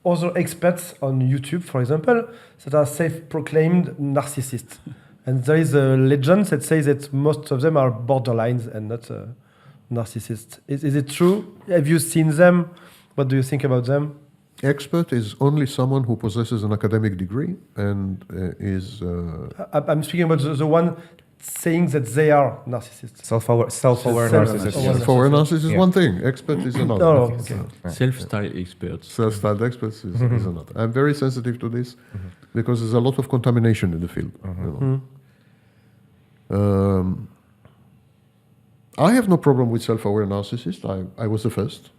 other experts on YouTube, for example, that are self-proclaimed narcissists? And there is a legend that says that most of them are borderlines and not narcissists. Is it true? Have you seen them? What do you think about them? Expert is only someone who possesses an academic degree and is... I'm speaking about the one saying that they are narcissists. Self-aware narcissists. Self-aware narcissist is one thing. Expert is another. Okay. Self-styled experts. Self-styled experts is another. I'm very sensitive to this because there's a lot of contamination in the field. I have no problem with self-aware narcissists. I was the first,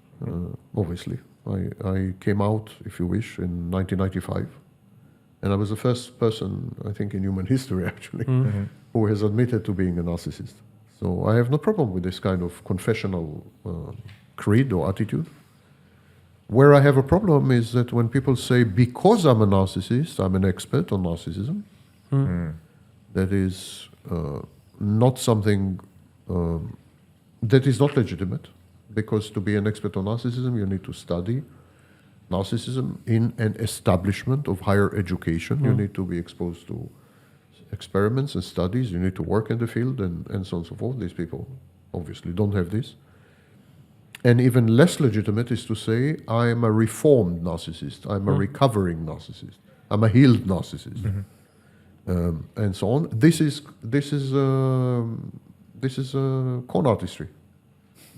obviously. I came out, if you wish, in 1995. And I was the first person, I think, in human history, actually, who has admitted to being a narcissist. So I have no problem with this kind of confessional creed or attitude. Where I have a problem is that when people say, because I'm a narcissist, I'm an expert on narcissism, that is not something that is not legitimate, because to be an expert on narcissism, you need to study narcissism in an establishment of higher education. You need to be exposed to experiments and studies. You need to work in the field and so on and so forth. These people obviously don't have this. And even less legitimate is to say, I am a reformed narcissist. I'm a recovering narcissist. I'm a healed narcissist. And so on. This is con artistry.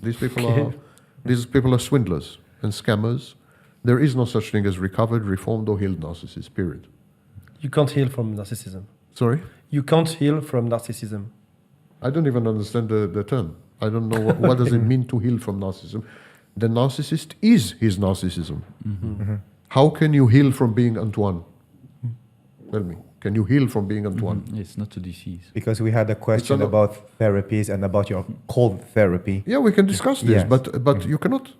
These people are swindlers and scammers. There is no such thing as recovered, reformed, or healed narcissists, period. You can't heal from narcissism. Sorry? You can't heal from narcissism. I don't even understand the term. I don't know what does it mean to heal from narcissism. The narcissist is his narcissism. How can you heal from being Antoine? Tell me. Can you heal from being Antoine? It's not a disease. Because we had a question about therapies and about your cold therapy. Yeah, we can discuss this, Yes. but you cannot.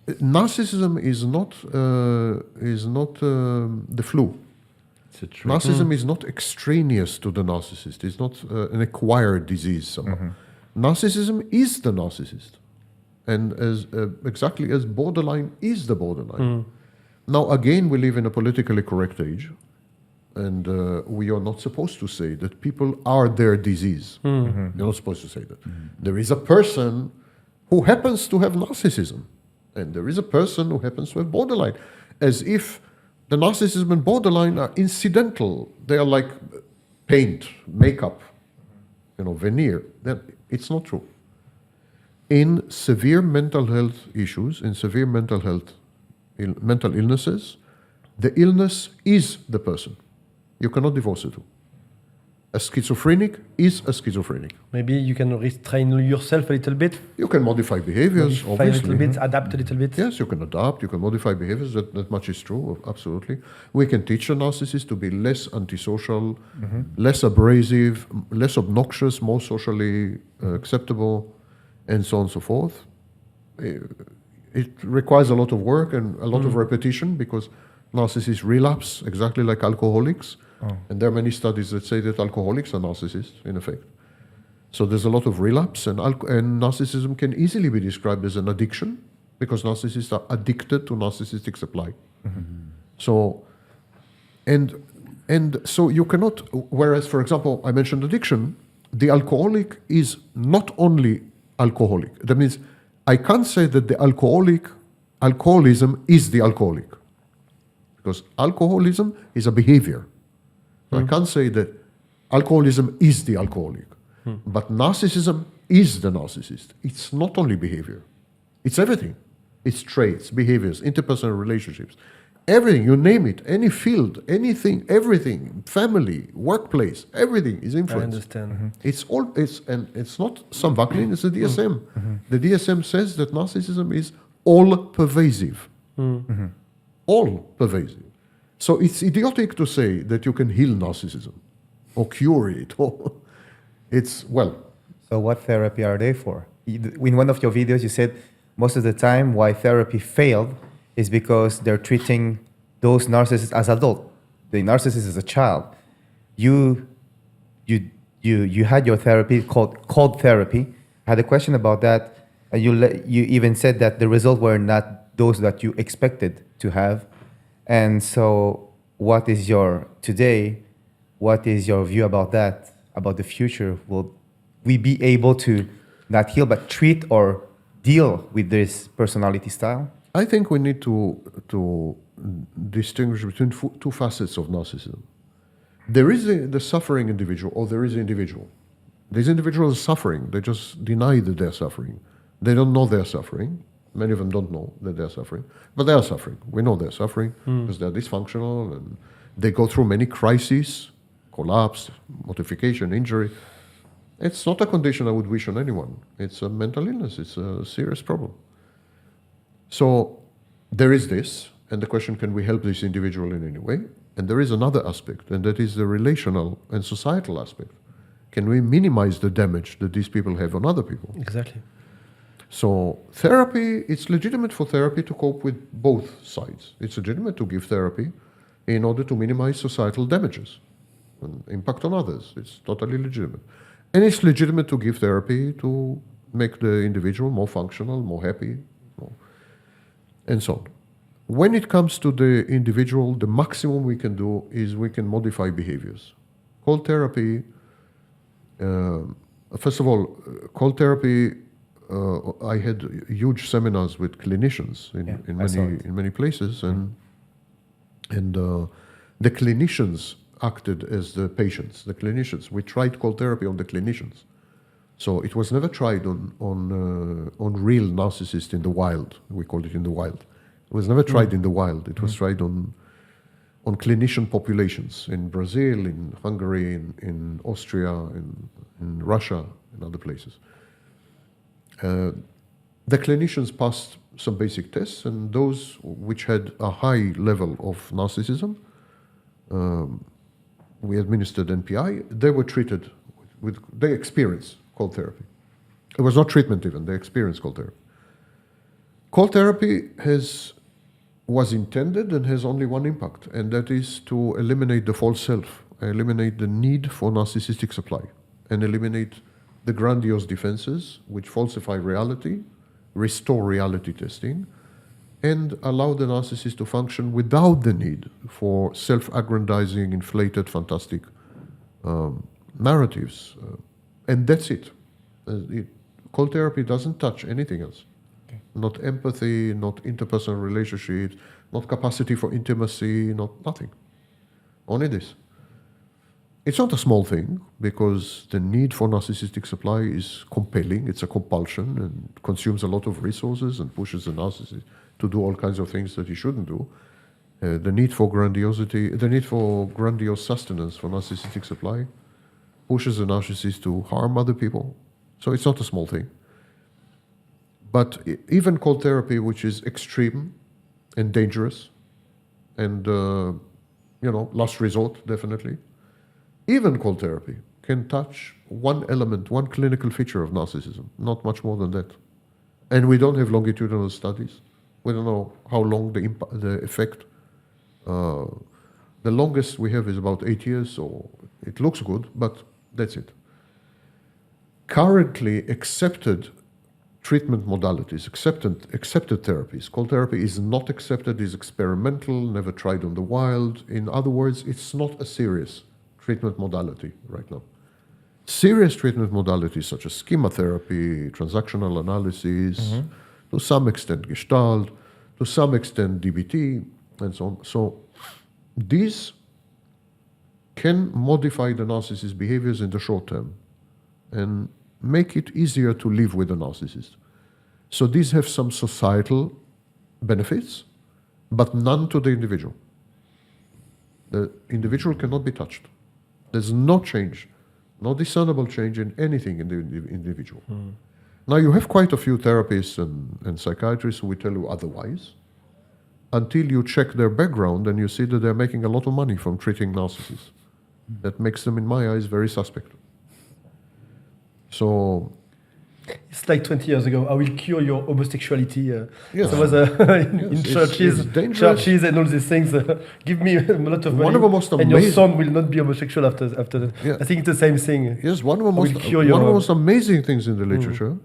Narcissism is not the flu. It's a trait. Narcissism is not extraneous to the narcissist. It's not an acquired disease somehow. Narcissism is the narcissist, and exactly as borderline is the borderline. Now, again, we live in a politically correct age, and we are not supposed to say that people are their disease. You're not supposed to say that. There is a person who happens to have narcissism, and there is a person who happens to have borderline. as if the narcissism and borderline are incidental. They are like paint, makeup, veneer. It's not true. In severe mental health issues, in severe mental illnesses, the illness is the person. You cannot divorce the two. A schizophrenic is a schizophrenic. Maybe you can restrain yourself a little bit. You can modify behaviors, Modify obviously. a little bit, adapt a little bit. Yes, you can adapt, you can modify behaviors, that much is true, absolutely. We can teach a narcissist to be less antisocial, less abrasive, less obnoxious, more socially acceptable, and so on and so forth. It requires a lot of work and a lot of repetition, because narcissists relapse exactly like alcoholics. And there are many studies that say that alcoholics are narcissists, in effect. So there's a lot of relapse, and narcissism can easily be described as an addiction, because narcissists are addicted to narcissistic supply. So, and so you cannot, whereas, for example, I mentioned addiction, the alcoholic is not only alcoholic. That means I can't say that the alcoholism is the alcoholic, because alcoholism is a behavior. So I can't say that alcoholism is the alcoholic, but narcissism is the narcissist. It's not only behavior, it's everything. It's traits, behaviors, interpersonal relationships, everything, you name it, any field, anything, everything, family, workplace, everything is influenced. I understand. It's not some Vaclin, it's the DSM. The DSM says that narcissism is all pervasive. All pervasive. So it's idiotic to say that you can heal narcissism or cure it. So what therapy are they for? In one of your videos, you said most of the time why therapy failed is because they're treating those narcissists as adult. The narcissist is a child. You had your therapy called therapy. I had a question about that. You even said that the results were not those that you expected to have. And so what is your view about that, about the future? Will we be able to not heal but treat or deal with this personality style? I think we need to distinguish between two facets of narcissism. There is the suffering individual, or there is the individual. These individuals are suffering. They just deny that they're suffering. They don't know they're suffering. Many of them don't know that they're suffering, but they are suffering. We know they're suffering because they're dysfunctional, and they go through many crises, collapse, mortification, injury. It's not a condition I would wish on anyone. It's a mental illness. It's a serious problem. So there is this, and the question, can we help this individual in any way? And there is another aspect, and that is the relational and societal aspect. Can we minimize the damage that these people have on other people? Exactly. So therapy, it's legitimate for therapy to cope with both sides. It's legitimate to give therapy in order to minimize societal damages and impact on others. It's totally legitimate. And it's legitimate to give therapy to make the individual more functional, more happy, and so on. When it comes to the individual, the maximum we can do is we can modify behaviors. Cold therapy, first of all, cold therapy, I had huge seminars with clinicians in many places, and the clinicians acted as the patients. The clinicians, we tried cold therapy on the clinicians, so it was never tried on real narcissists in the wild. We called it in the wild. It was never tried in the wild. It was tried on clinician populations in Brazil, in Hungary, in Austria, in Russia, and other places. The clinicians passed some basic tests, and those which had a high level of narcissism, we administered NPI. They were treated they experienced cold therapy. It was not treatment even, they experienced cold therapy. Cold therapy was intended and has only one impact, and that is to eliminate the false self, eliminate the need for narcissistic supply, and eliminate the grandiose defenses which falsify reality, restore reality testing, and allow the narcissist to function without the need for self-aggrandizing, inflated, fantastic narratives. And that's it. Cold therapy doesn't touch anything else. Okay. Not empathy, not interpersonal relationships, not capacity for intimacy, nothing. Only this. It's not a small thing, because the need for narcissistic supply is compelling. It's a compulsion and consumes a lot of resources and pushes the narcissist to do all kinds of things that he shouldn't do. The need for grandiose sustenance for narcissistic supply pushes the narcissist to harm other people. So it's not a small thing. But even cold therapy, which is extreme and dangerous, and last resort, definitely, even cold therapy can touch one element, one clinical feature of narcissism, not much more than that. And we don't have longitudinal studies. We don't know how long the effect. The longest we have is about 8 years, so it looks good, but that's it. Currently accepted treatment modalities, accepted therapies. Cold therapy is not accepted, is experimental, never tried on the wild. In other words, it's not a serious treatment modality right now. Serious treatment modalities such as chemotherapy, transactional analysis, to some extent Gestalt, to some extent DBT, and so on. So these can modify the narcissist's behaviors in the short term and make it easier to live with a narcissist. So these have some societal benefits, but none to the individual. The individual cannot be touched. There's no change, no discernible change in anything in the individual. Now, you have quite a few therapists and psychiatrists who will tell you otherwise, until you check their background and you see that they're making a lot of money from treating narcissists. That makes them, in my eyes, very suspect. So it's like 20 years ago. I will cure your homosexuality. Yes. There was in churches and all these things. Give me a lot of money, one of the most and your amazing, son will not be homosexual after that. Yeah. I think it's the same thing. Yes, one of the most amazing things in the literature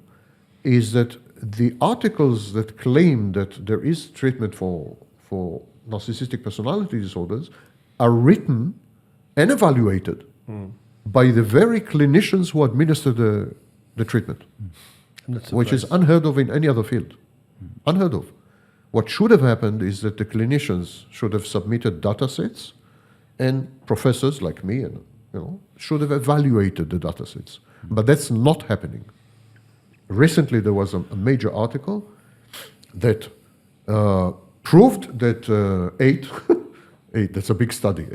is that the articles that claim that there is treatment for narcissistic personality disorders are written and evaluated by the very clinicians who administer the treatment, which is unheard of in any other field. Unheard of. What should have happened is that the clinicians should have submitted data sets, and professors like me should have evaluated the data sets. But that's not happening. Recently, there was a major article that proved that eight, that's a big study,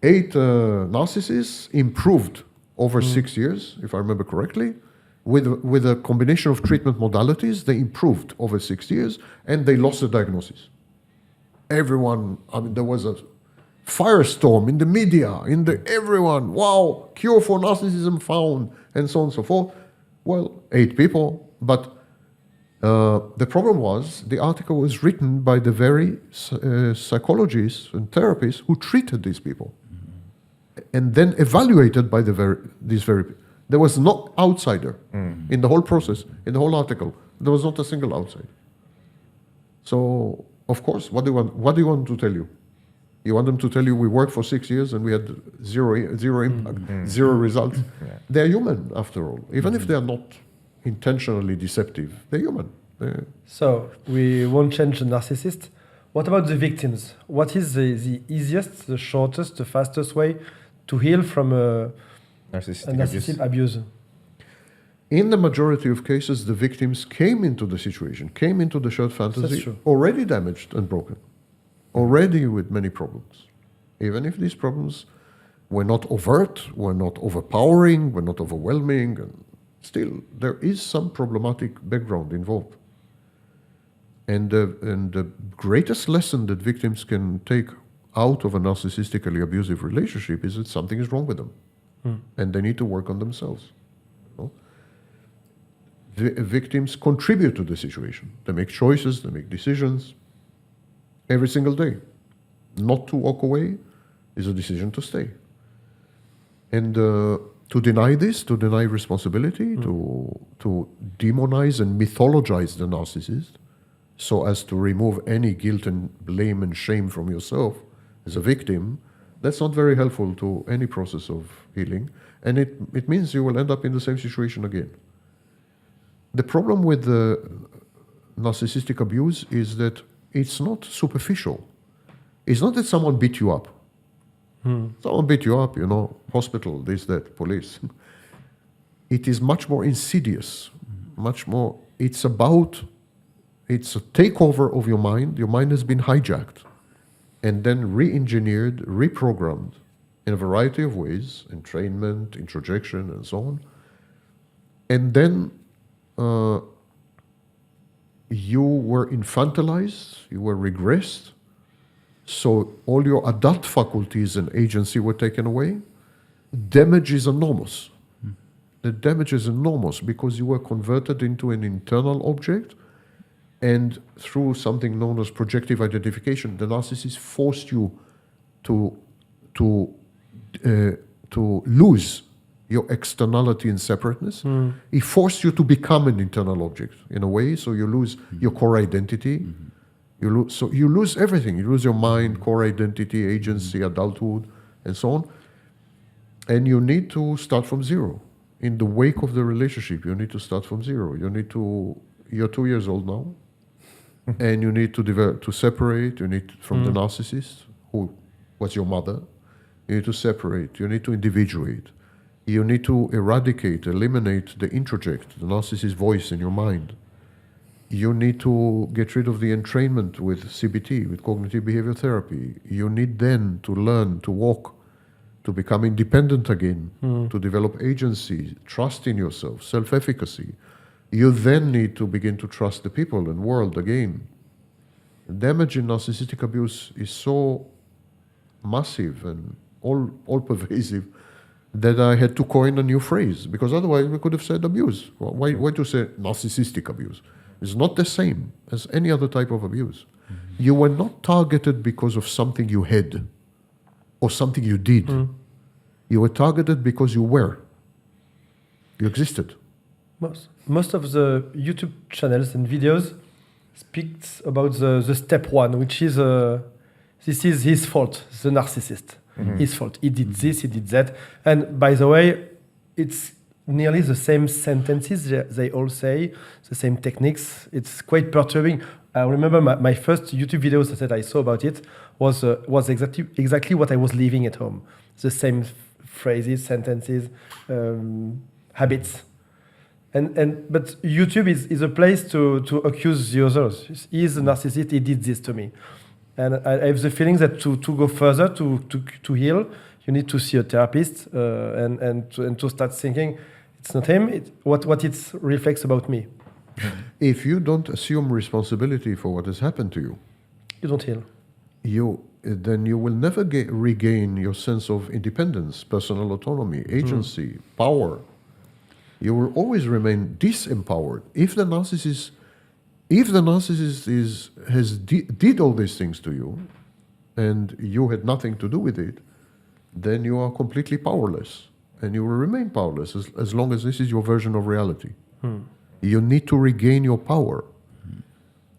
eight narcissists improved over 6 years, if I remember correctly. With a combination of treatment modalities, they improved over 6 years, and they lost the diagnosis. Everyone, there was a firestorm in the media, everyone, wow, cure for narcissism found, and so on and so forth. Well, 8 people, but the problem was the article was written by the very psychologists and therapists who treated these people, and then evaluated by these very people. There was no outsider in the whole process, in the whole article. There was not a single outsider. So, of course, what do you want to tell you? You want them to tell you we worked for 6 years and we had zero impact, zero results. Yeah. They're human, after all. Even if they're not intentionally deceptive, they're human. So we won't change the narcissist. What about the victims? What is the easiest, the shortest, the fastest way to heal from a narcissistic abuse? In the majority of cases, the victims came into the situation, came into the shared fantasy already damaged and broken, already with many problems. Even if these problems were not overt, were not overpowering, were not overwhelming, and still there is some problematic background involved. And the greatest lesson that victims can take out of a narcissistically abusive relationship is that something is wrong with them. And they need to work on themselves. Victims contribute to the situation. They make choices, they make decisions every single day. Not to walk away is a decision to stay. And to deny this, to deny responsibility, to demonize and mythologize the narcissist so as to remove any guilt and blame and shame from yourself as a victim, that's not very helpful to any process of healing, and it means you will end up in the same situation again. The problem with the narcissistic abuse is that it's not superficial. It's not that someone beat you up. Someone beat you up, hospital, this, that, police. It is much more insidious, much more, it's a takeover of your mind. Your mind has been hijacked and then re-engineered, reprogrammed in a variety of ways, entrainment, introjection, and so on. And then you were infantilized, you were regressed, so all your adult faculties and agency were taken away. Damage is enormous. The damage is enormous because you were converted into an internal object, and through something known as projective identification, the narcissist forced you to lose your externality and separateness. He forced you to become an internal object in a way, so you lose your core identity. You lose everything. You lose your mind, core identity, agency, adulthood, and so on. And you need to start from zero. In the wake of the relationship, you need to start from zero. You're 2 years old now, and you need to separate. You need from the narcissist, who was your mother. You need to separate. You need to individuate. You need to eradicate, eliminate the introject, the narcissist voice in your mind. You need to get rid of the entrainment with CBT, with cognitive behavior therapy. You need then to learn to walk, to become independent again, to develop agency, trust in yourself, self-efficacy. You then need to begin to trust the people and world again. The damage in narcissistic abuse is so massive and all-pervasive that I had to coin a new phrase, because otherwise we could have said abuse. Well, why to say narcissistic abuse? It's not the same as any other type of abuse. You were not targeted because of something you had or something you did. You were targeted because you were. You existed. Most of the YouTube channels and videos speaks about the step one, which is this is his fault, the narcissist. His fault. He did this, he did that. And by the way, it's nearly the same sentences they all say, the same techniques. It's quite perturbing. I remember my first YouTube videos that I saw about it was exactly what I was living at home. The same phrases, sentences, habits. But YouTube is a place to accuse the others. He is a narcissist, he did this to me. And I have the feeling that to go further, to heal, you need to see a therapist and to start thinking, it's not him, what it reflects about me. If you don't assume responsibility for what has happened to you, you don't heal. Then you will never regain your sense of independence, personal autonomy, agency, power. You will always remain disempowered. If the narcissist did all these things to you, and you had nothing to do with it, then you are completely powerless, and you will remain powerless as long as this is your version of reality. You need to regain your power.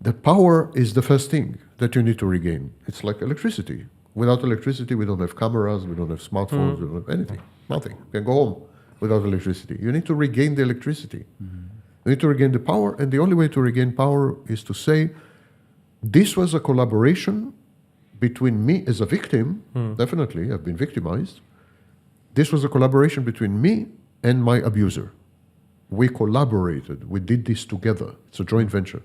The power is the first thing that you need to regain. It's like electricity. Without electricity, we don't have cameras, we don't have smartphones, we don't have anything. Nothing. You can go home without electricity. You need to regain the electricity. You need to regain the power, and the only way to regain power is to say, this was a collaboration between me as a victim, definitely, I've been victimized. This was a collaboration between me and my abuser. We collaborated, we did this together. It's a joint venture.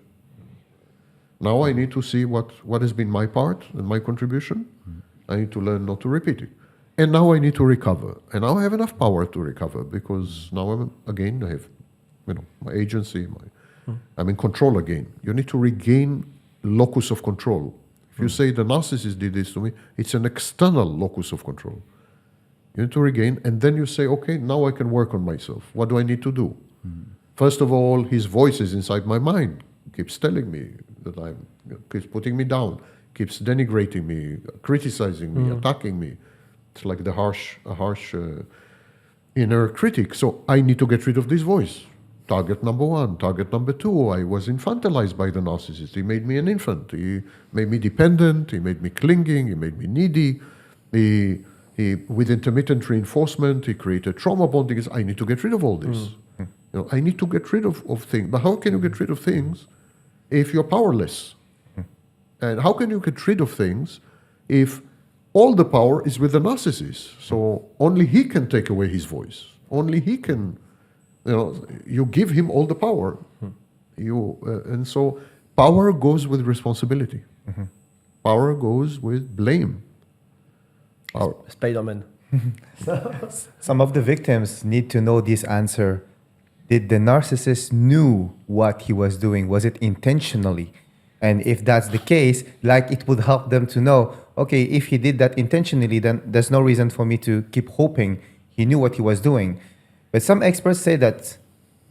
Now I need to see what has been my part and my contribution. I need to learn not to repeat it. And now I need to recover. And now I have enough power to recover, because now I have my agency, I'm in control again. You need to regain locus of control. If you say the narcissist did this to me, it's an external locus of control. You need to regain, and then you say, okay, now I can work on myself. What do I need to do? First of all, his voice is inside my mind, keeps telling me that keeps putting me down, keeps denigrating me, criticizing me, attacking me. It's like a harsh inner critic. So I need to get rid of this voice. Target number one. Target number two, I was infantilized by the narcissist. He made me an infant. He made me dependent. He made me clinging. He made me needy. He with intermittent reinforcement, he created trauma bonding. I need to get rid of all this. I need to get rid of things. But how can you get rid of things if you're powerless? And how can you get rid of things if all the power is with the narcissist? So only he can take away his voice. Only he can, you give him all the power. And so power goes with responsibility. Power goes with blame. Spider-Man. Some of the victims need to know this answer. Did the narcissist knew what he was doing? Was it intentionally? And if that's the case, like it would help them to know, okay, if he did that intentionally, then there's no reason for me to keep hoping he knew what he was doing. But some experts say that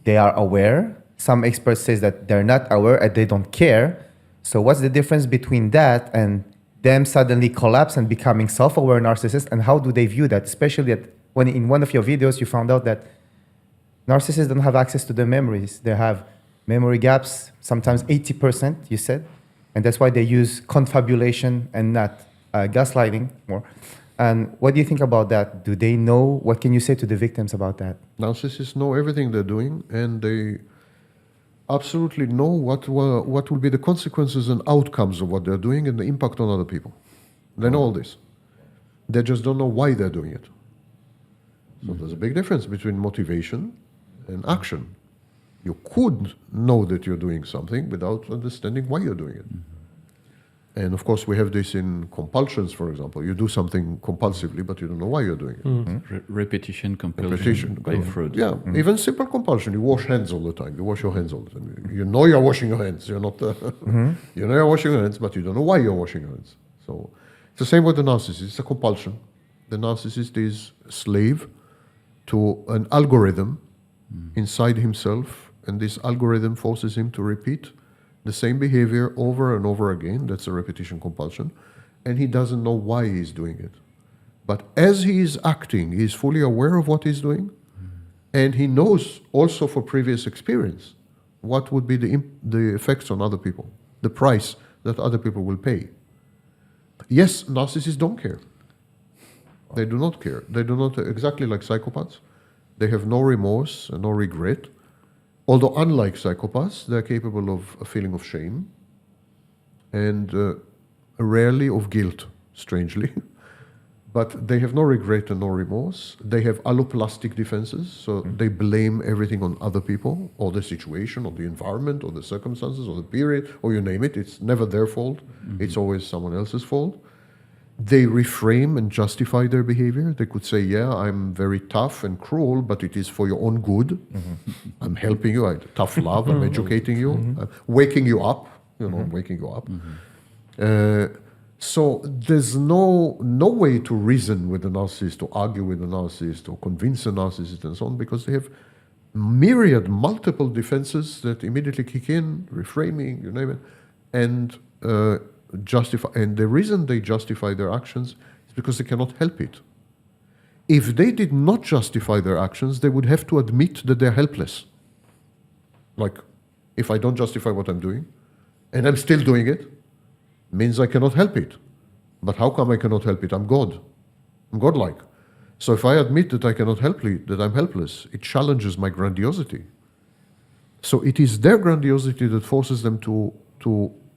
they are aware. Some experts say that they're not aware and they don't care. So what's the difference between that and them suddenly collapse and becoming self-aware narcissists? And how do they view that? Especially when in one of your videos you found out that narcissists don't have access to their memories. They have memory gaps, sometimes 80%, you said. And that's why they use confabulation and not gaslighting more. And what do you think about that? Do they know? What can you say to the victims about that? Narcissists know everything they're doing, and they absolutely know what will be the consequences and outcomes of what they're doing and the impact on other people. They know all this. They just don't know why they're doing it. So there's a big difference between motivation and action. You could know that you're doing something without understanding why you're doing it. And of course, we have this in compulsions, for example. You do something compulsively, but you don't know why you're doing it. Repetition, compulsion, by Freud. Yeah, even simple compulsion. You wash hands all the time. You wash your hands all the time. You know you're washing your hands. You're not. You know you're washing your hands, but you don't know why you're washing your hands. So it's the same with the narcissist. It's a compulsion. The narcissist is a slave to an algorithm inside himself, and this algorithm forces him to repeat the same behavior over and over again. That's a repetition compulsion. And he doesn't know why he's doing it. But as he is acting, he is fully aware of what he's doing. And he knows also for previous experience what would be the effects on other people, the price that other people will pay. Yes, narcissists don't care. They do not care. They do not, exactly like psychopaths. They have no remorse and no regret. Although unlike psychopaths, they're capable of a feeling of shame and rarely of guilt, strangely. But they have no regret and no remorse. They have alloplastic defenses, so they blame everything on other people, or the situation, or the environment, or the circumstances, or the period, or you name it. It's never their fault. It's always someone else's fault. They reframe and justify their behavior. They could say, yeah, I'm very tough and cruel, but it is for your own good. I'm helping you. Tough love. I'm educating you. I'm waking you up. Waking you up. So there's no way to reason with the narcissist, to argue with the narcissist, or convince the narcissist and so on, because they have multiple defenses that immediately kick in, reframing, you name it, and justify. And the reason they justify their actions is because they cannot help it. If they did not justify their actions, they would have to admit that they're helpless. Like, if I don't justify what I'm doing, and I'm still doing it, means I cannot help it. But how come I cannot help it? I'm God. I'm godlike. So if I admit that I cannot help it, that I'm helpless, it challenges my grandiosity. So it is their grandiosity that forces them to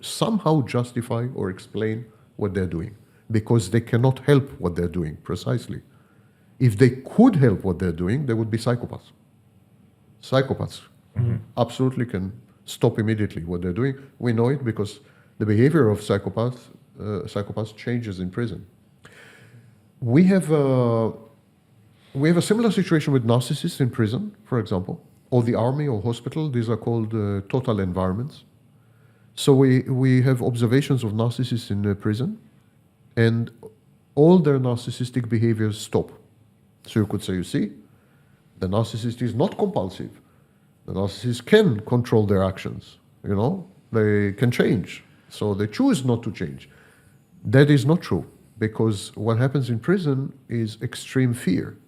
somehow justify or explain what they're doing, because they cannot help what they're doing precisely. If they could help what they're doing, they would be psychopaths. Psychopaths absolutely can stop immediately what they're doing. We know it because the behavior of psychopaths changes in prison. We have a similar situation with narcissists in prison, for example, or the army or hospital. These are called total environments. So we have observations of narcissists in prison, and all their narcissistic behaviors stop. So you could say, you see, the narcissist is not compulsive. The narcissist can control their actions. They can change. So they choose not to change. That is not true, because what happens in prison is extreme fear.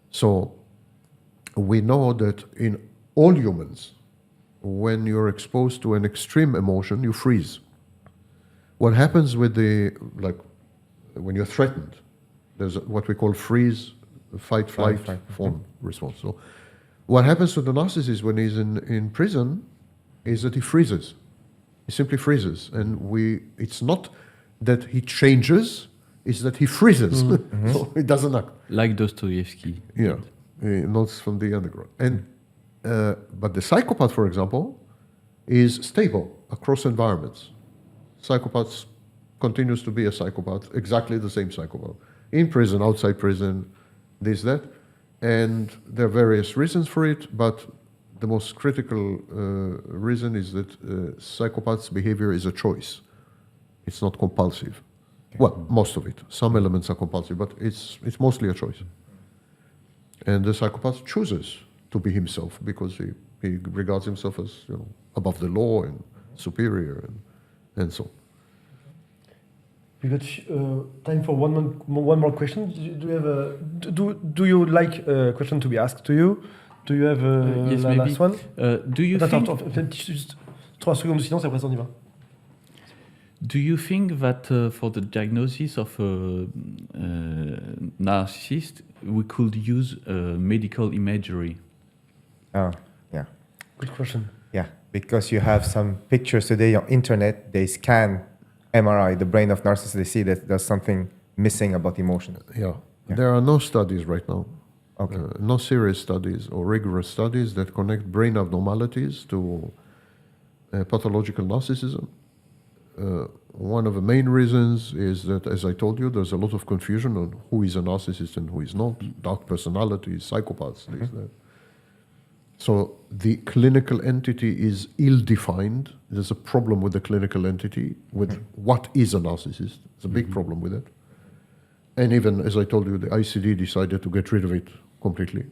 So we know that in all humans, when you're exposed to an extreme emotion, you freeze. What happens with when you're threatened, there's what we call freeze, fight, flight form response. So what happens to the narcissist when he's in prison is that he freezes. He simply freezes. And it's not that he changes, it's that he freezes. So he doesn't act. Like Dostoevsky. Yeah, notes from the underground. And but the psychopath, for example, is stable across environments. Psychopaths continues to be a psychopath, exactly the same psychopath. In prison, outside prison, this, that. And there are various reasons for it, but the most critical reason is that psychopaths' behavior is a choice. It's not compulsive. Okay. Well, most of it. Some elements are compulsive, but it's mostly a choice. And the psychopath chooses to be himself because he regards himself as above the law and superior and so on. We got time for one more question. Do you have do you like a question to be asked to you? Do you have yes, last one? Do you think? Juste 3 secondes de silence et après ça on y va. Do you think that for the diagnosis of a narcissist, we could use medical imagery? Oh, yeah. Good question. Yeah, because you have some pictures today on internet, they scan MRI, the brain of narcissists, they see that there's something missing about emotion. Yeah. There are no studies right now. Okay. No serious studies or rigorous studies that connect brain abnormalities to pathological narcissism. One of the main reasons is that, as I told you, there's a lot of confusion on who is a narcissist and who is not, dark personalities, psychopaths, this, that. So the clinical entity is ill-defined. There's a problem with the clinical entity, with what is a narcissist. There's a big problem with it. And even, as I told you, the ICD decided to get rid of it completely.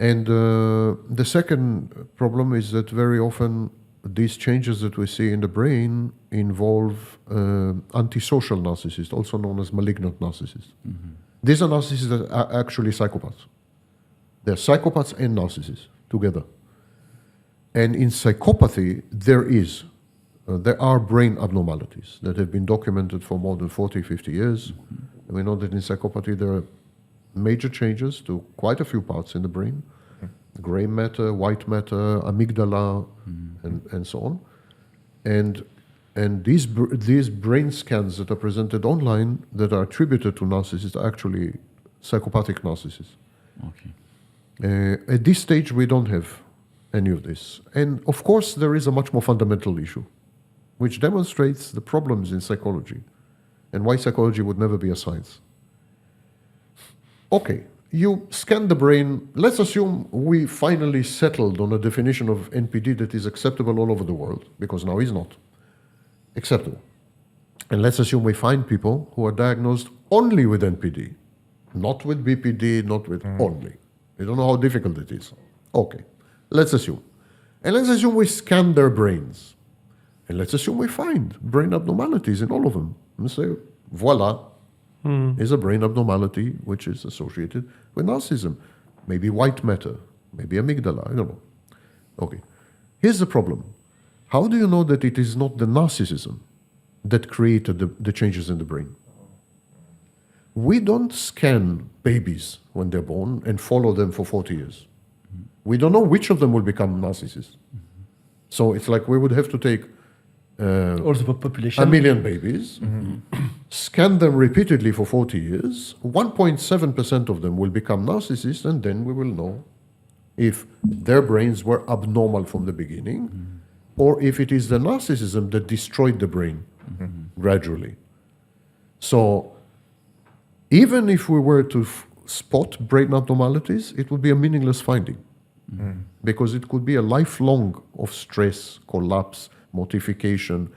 And the second problem is that very often these changes that we see in the brain involve antisocial narcissists, also known as malignant narcissists. These are narcissists that are actually psychopaths. They're psychopaths and narcissists together. And in psychopathy, there are brain abnormalities that have been documented for more than 40, 50 years. And we know that in psychopathy, there are major changes to quite a few parts in the brain. Gray matter, white matter, amygdala, and so on. And these brain scans that are presented online that are attributed to narcissists are actually psychopathic narcissists. Okay. At this stage, we don't have any of this. And of course, there is a much more fundamental issue, which demonstrates the problems in psychology and why psychology would never be a science. Okay, you scan the brain. Let's assume we finally settled on a definition of NPD that is acceptable all over the world, because now it's not acceptable. And let's assume we find people who are diagnosed only with NPD, not with BPD, not with only. We don't know how difficult it is. Okay, let's assume. And let's assume we scan their brains. And let's assume we find brain abnormalities in all of them. And say, voila, is a brain abnormality which is associated with narcissism. Maybe white matter, maybe amygdala, I don't know. Okay, here's the problem. How do you know that it is not the narcissism that created the changes in the brain? We don't scan babies when they're born and follow them for 40 years. We don't know which of them will become narcissists. So it's like we would have to take also for population. 1 million babies, scan them repeatedly for 40 years, 1.7% of them will become narcissists, and then we will know if their brains were abnormal from the beginning, or if it is the narcissism that destroyed the brain gradually. So even if we were to spot brain abnormalities, it would be a meaningless finding, because it could be a lifelong of stress, collapse, mortification,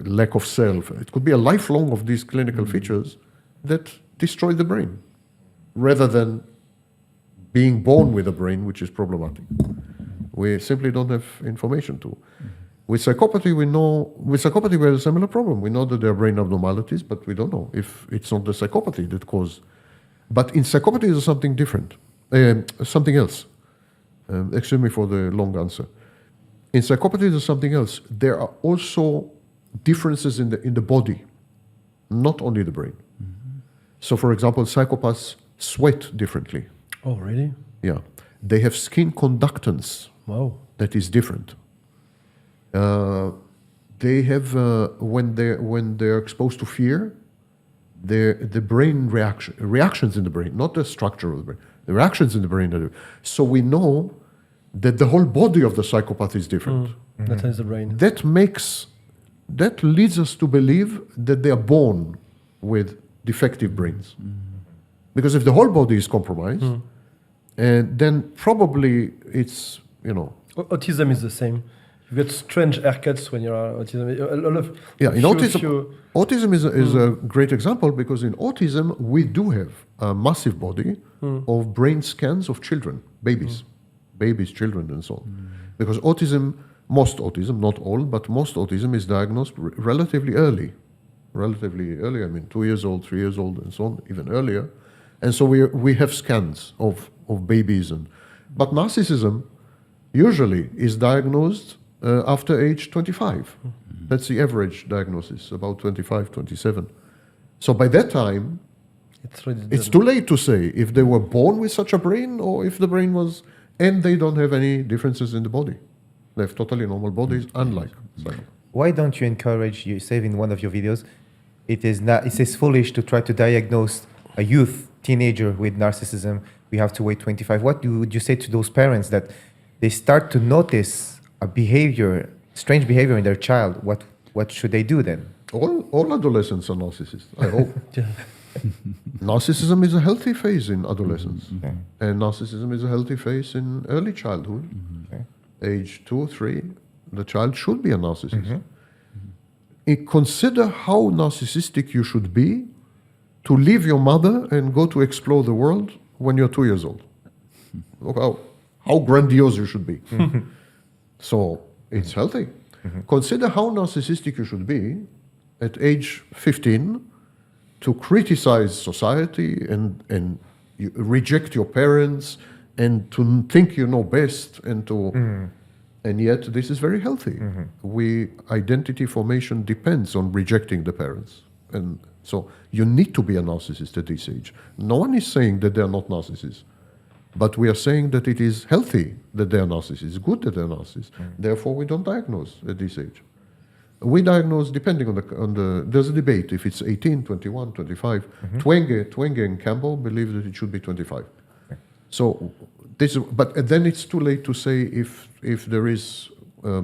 lack of self. It could be a lifelong of these clinical features that destroy the brain, rather than being born with a brain which is problematic. We simply don't have information to. With psychopathy, we have a similar problem. We know that there are brain abnormalities, but we don't know if it's not the psychopathy that caused. But in psychopathy, there's something different, something else. Excuse me for the long answer. In psychopathy, there's something else. There are also differences in the body, not only the brain. So, for example, psychopaths sweat differently. Oh, really? Yeah. They have skin conductance Wow. that is different. They have when they're exposed to fear, the brain reactions in the brain, not the structure of the brain, the reactions in the brain. So we know that the whole body of the psychopath is different. That is the brain. That leads us to believe that they are born with defective brains. Because if the whole body is compromised, and then probably it's, Autism is the same. You get strange haircuts when you're autism. A lot of autism is a great example, because in autism we do have a massive body of brain scans of children, babies, children, and so on. Because most autism, not all, but most autism is diagnosed relatively early. I mean, 2 years old, 3 years old, and so on, even earlier. And so we have scans of babies. But narcissism usually is diagnosed after age 25. That's the average diagnosis, about 25, 27. So by that time, it's too late to say if they were born with such a brain or if the brain was, and they don't have any differences in the body. They have totally normal bodies, unlike psychopaths. Why don't you encourage, you say in one of your videos, it is foolish to try to diagnose a teenager with narcissism. We have to wait 25. What would you say to those parents that they start to notice a strange behavior in their child? What should they do then? All adolescents are narcissists, I hope. Narcissism is a healthy phase in adolescence. And narcissism is a healthy phase in early childhood. Age 2, 3, the child should be a narcissist. Consider how narcissistic you should be to leave your mother and go to explore the world when you're 2 years old. Look how grandiose you should be. So it's healthy. Consider how narcissistic you should be at age 15 to criticize society and you reject your parents and to think you know best and yet this is very healthy. Identity formation depends on rejecting the parents. And so you need to be a narcissist at this age. No one is saying that they're not narcissists. But we are saying that it is healthy that they are narcissists. It's good that they're narcissists. Therefore, we don't diagnose at this age. We diagnose depending on the. There's a debate if it's 18, 21, 25. Twenge and Campbell believe that it should be 25. So but then it's too late to say if there is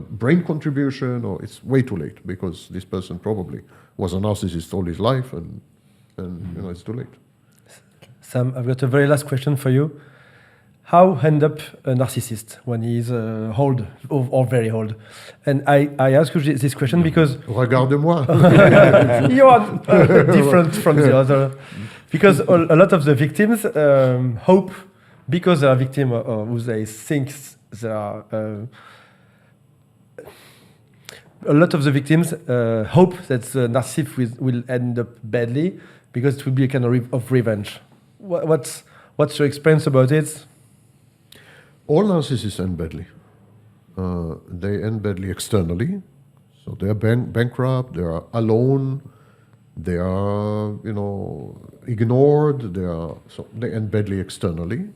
brain contribution, or it's way too late because this person probably was a narcissist all his life, and it's too late. Sam, I've got a very last question for you. How end up a narcissist when he is old or very old? And I ask you this question because Regarde-moi. you are different from the other. Because a lot of the victims hope, because they are victim of who they think they are. A lot of the victims hope that the narcissist will end up badly because it will be a kind of revenge. What's your experience about it? All narcissists end badly. They end badly externally. So they are bankrupt, they are alone, they are, ignored, so they end badly externally,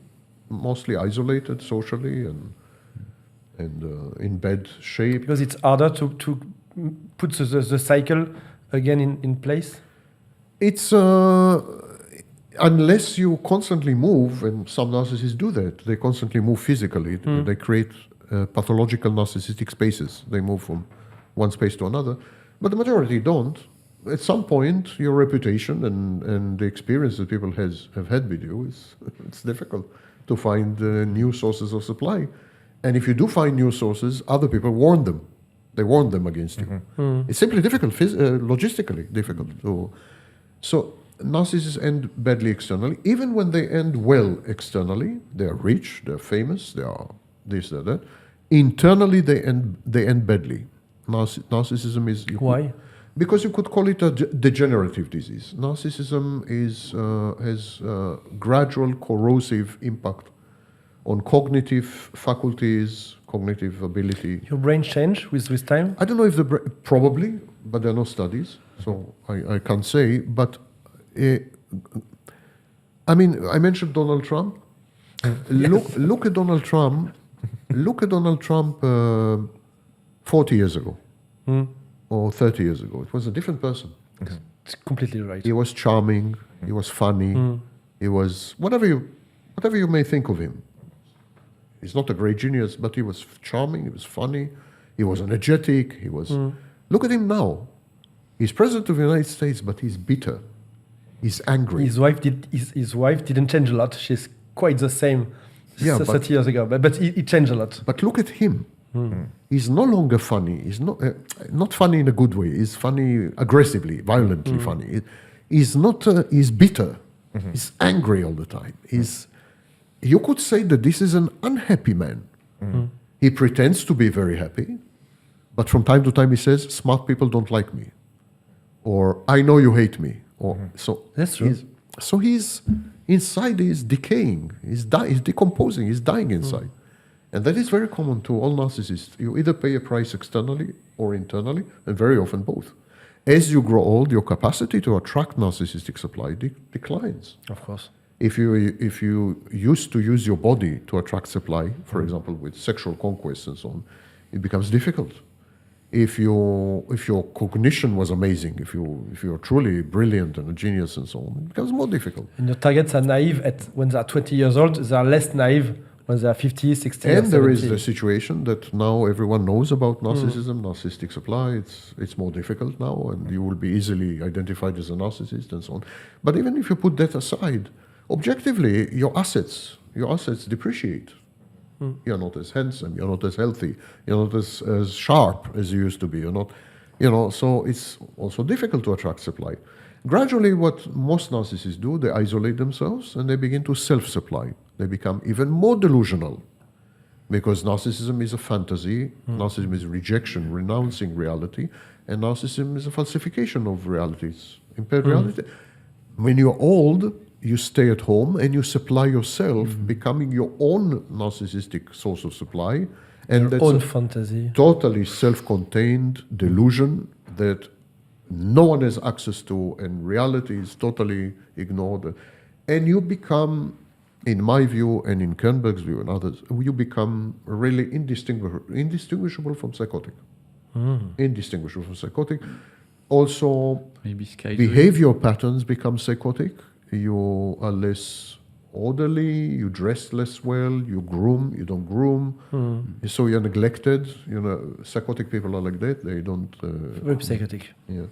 mostly isolated socially and in bad shape. Because it's harder to put the cycle again in place? It's unless you constantly move, and some narcissists do that, they constantly move physically. They create pathological narcissistic spaces. They move from one space to another. But the majority don't. At some point, your reputation and the experience that people have had with you, it's difficult to find new sources of supply. And if you do find new sources, other people warn them. They warn them against you. It's simply difficult, logistically difficult. So narcissists end badly externally. Even when they end well externally, they are rich, they're famous, they are this, they're that. Internally, they end badly. Narcissism is... Why? Because you could call it a degenerative disease. Narcissism has gradual corrosive impact on cognitive faculties, cognitive ability. Your brain change with time? I don't know if probably, but there are no studies, so I can't say. But I mentioned Donald Trump. Look at Donald Trump. Look at Donald Trump 40 years ago Mm. or 30 years ago. It was a different person. It's completely right. He was charming. He was funny. Mm. He was whatever you may think of him. He's not a great genius, but he was charming. He was funny. He was energetic. He was. Look at him now. He's president of the United States, but he's bitter. He's angry. His wife didn't change a lot. She's quite the same. Yeah, 30 years ago, but he changed a lot. But look at him. He's no longer funny. He's not funny in a good way. He's funny aggressively, violently funny. He's not. He's bitter. He's angry all the time. You could say that this is an unhappy man. He pretends to be very happy, but from time to time he says, "Smart people don't like me," or "I know you hate me." Or so. That's true. So he's inside. He's decaying. He's decomposing. He's dying inside. And that is very common to all narcissists. You either pay a price externally or internally, and very often both. As you grow old, your capacity to attract narcissistic supply declines. Of course. If you used to use your body to attract supply, for example, with sexual conquest and so on, it becomes difficult. If your cognition was amazing, if you're truly brilliant and a genius and so on, it becomes more difficult. And your targets are naive when they are 20 years old. They are less naive when they are 50, 60, And or there 70. is the situation that now everyone knows about narcissism, narcissistic supply. It's more difficult now, and you will be easily identified as a narcissist and so on. But even if you put that aside, objectively, your assets depreciate. You're not as handsome. You're not as healthy. You're not as sharp as you used to be. You're not, so it's also difficult to attract supply. Gradually, what most narcissists do, they isolate themselves and they begin to self-supply. They become even more delusional because narcissism is a fantasy. Narcissism is rejection, renouncing reality, and narcissism is a falsification of realities, impaired reality. When you're old, you stay at home and you supply yourself, becoming your own narcissistic source of supply. And Your that's own a fantasy. totally self-contained delusion that no one has access to, and reality is totally ignored. And you become, in my view and in Kernberg's view and others, you become really indistinguishable from psychotic. Indistinguishable from psychotic. Also, Maybe schizophrenia. behavior patterns become psychotic. You are less orderly, you dress less well, you don't groom, so you're neglected. Psychotic people are like that. They don't. Very psychotic. Yeah.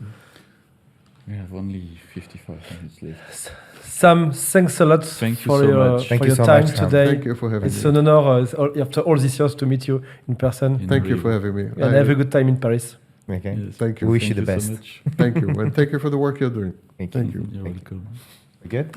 We have only 55 minutes left. Sam, thanks a lot Thank you for so your, much. for Thank you your so time much, Sam. today. Thank you for having It's me. an honor after all these years to meet you in person. Thank you for having me. And have a good time in Paris. Okay. Yes. Thank you. We wish you Thank the so best. much. Thank you, and thank you for the work you're doing. Thank Thank you. you. You're Thank you. welcome. Good?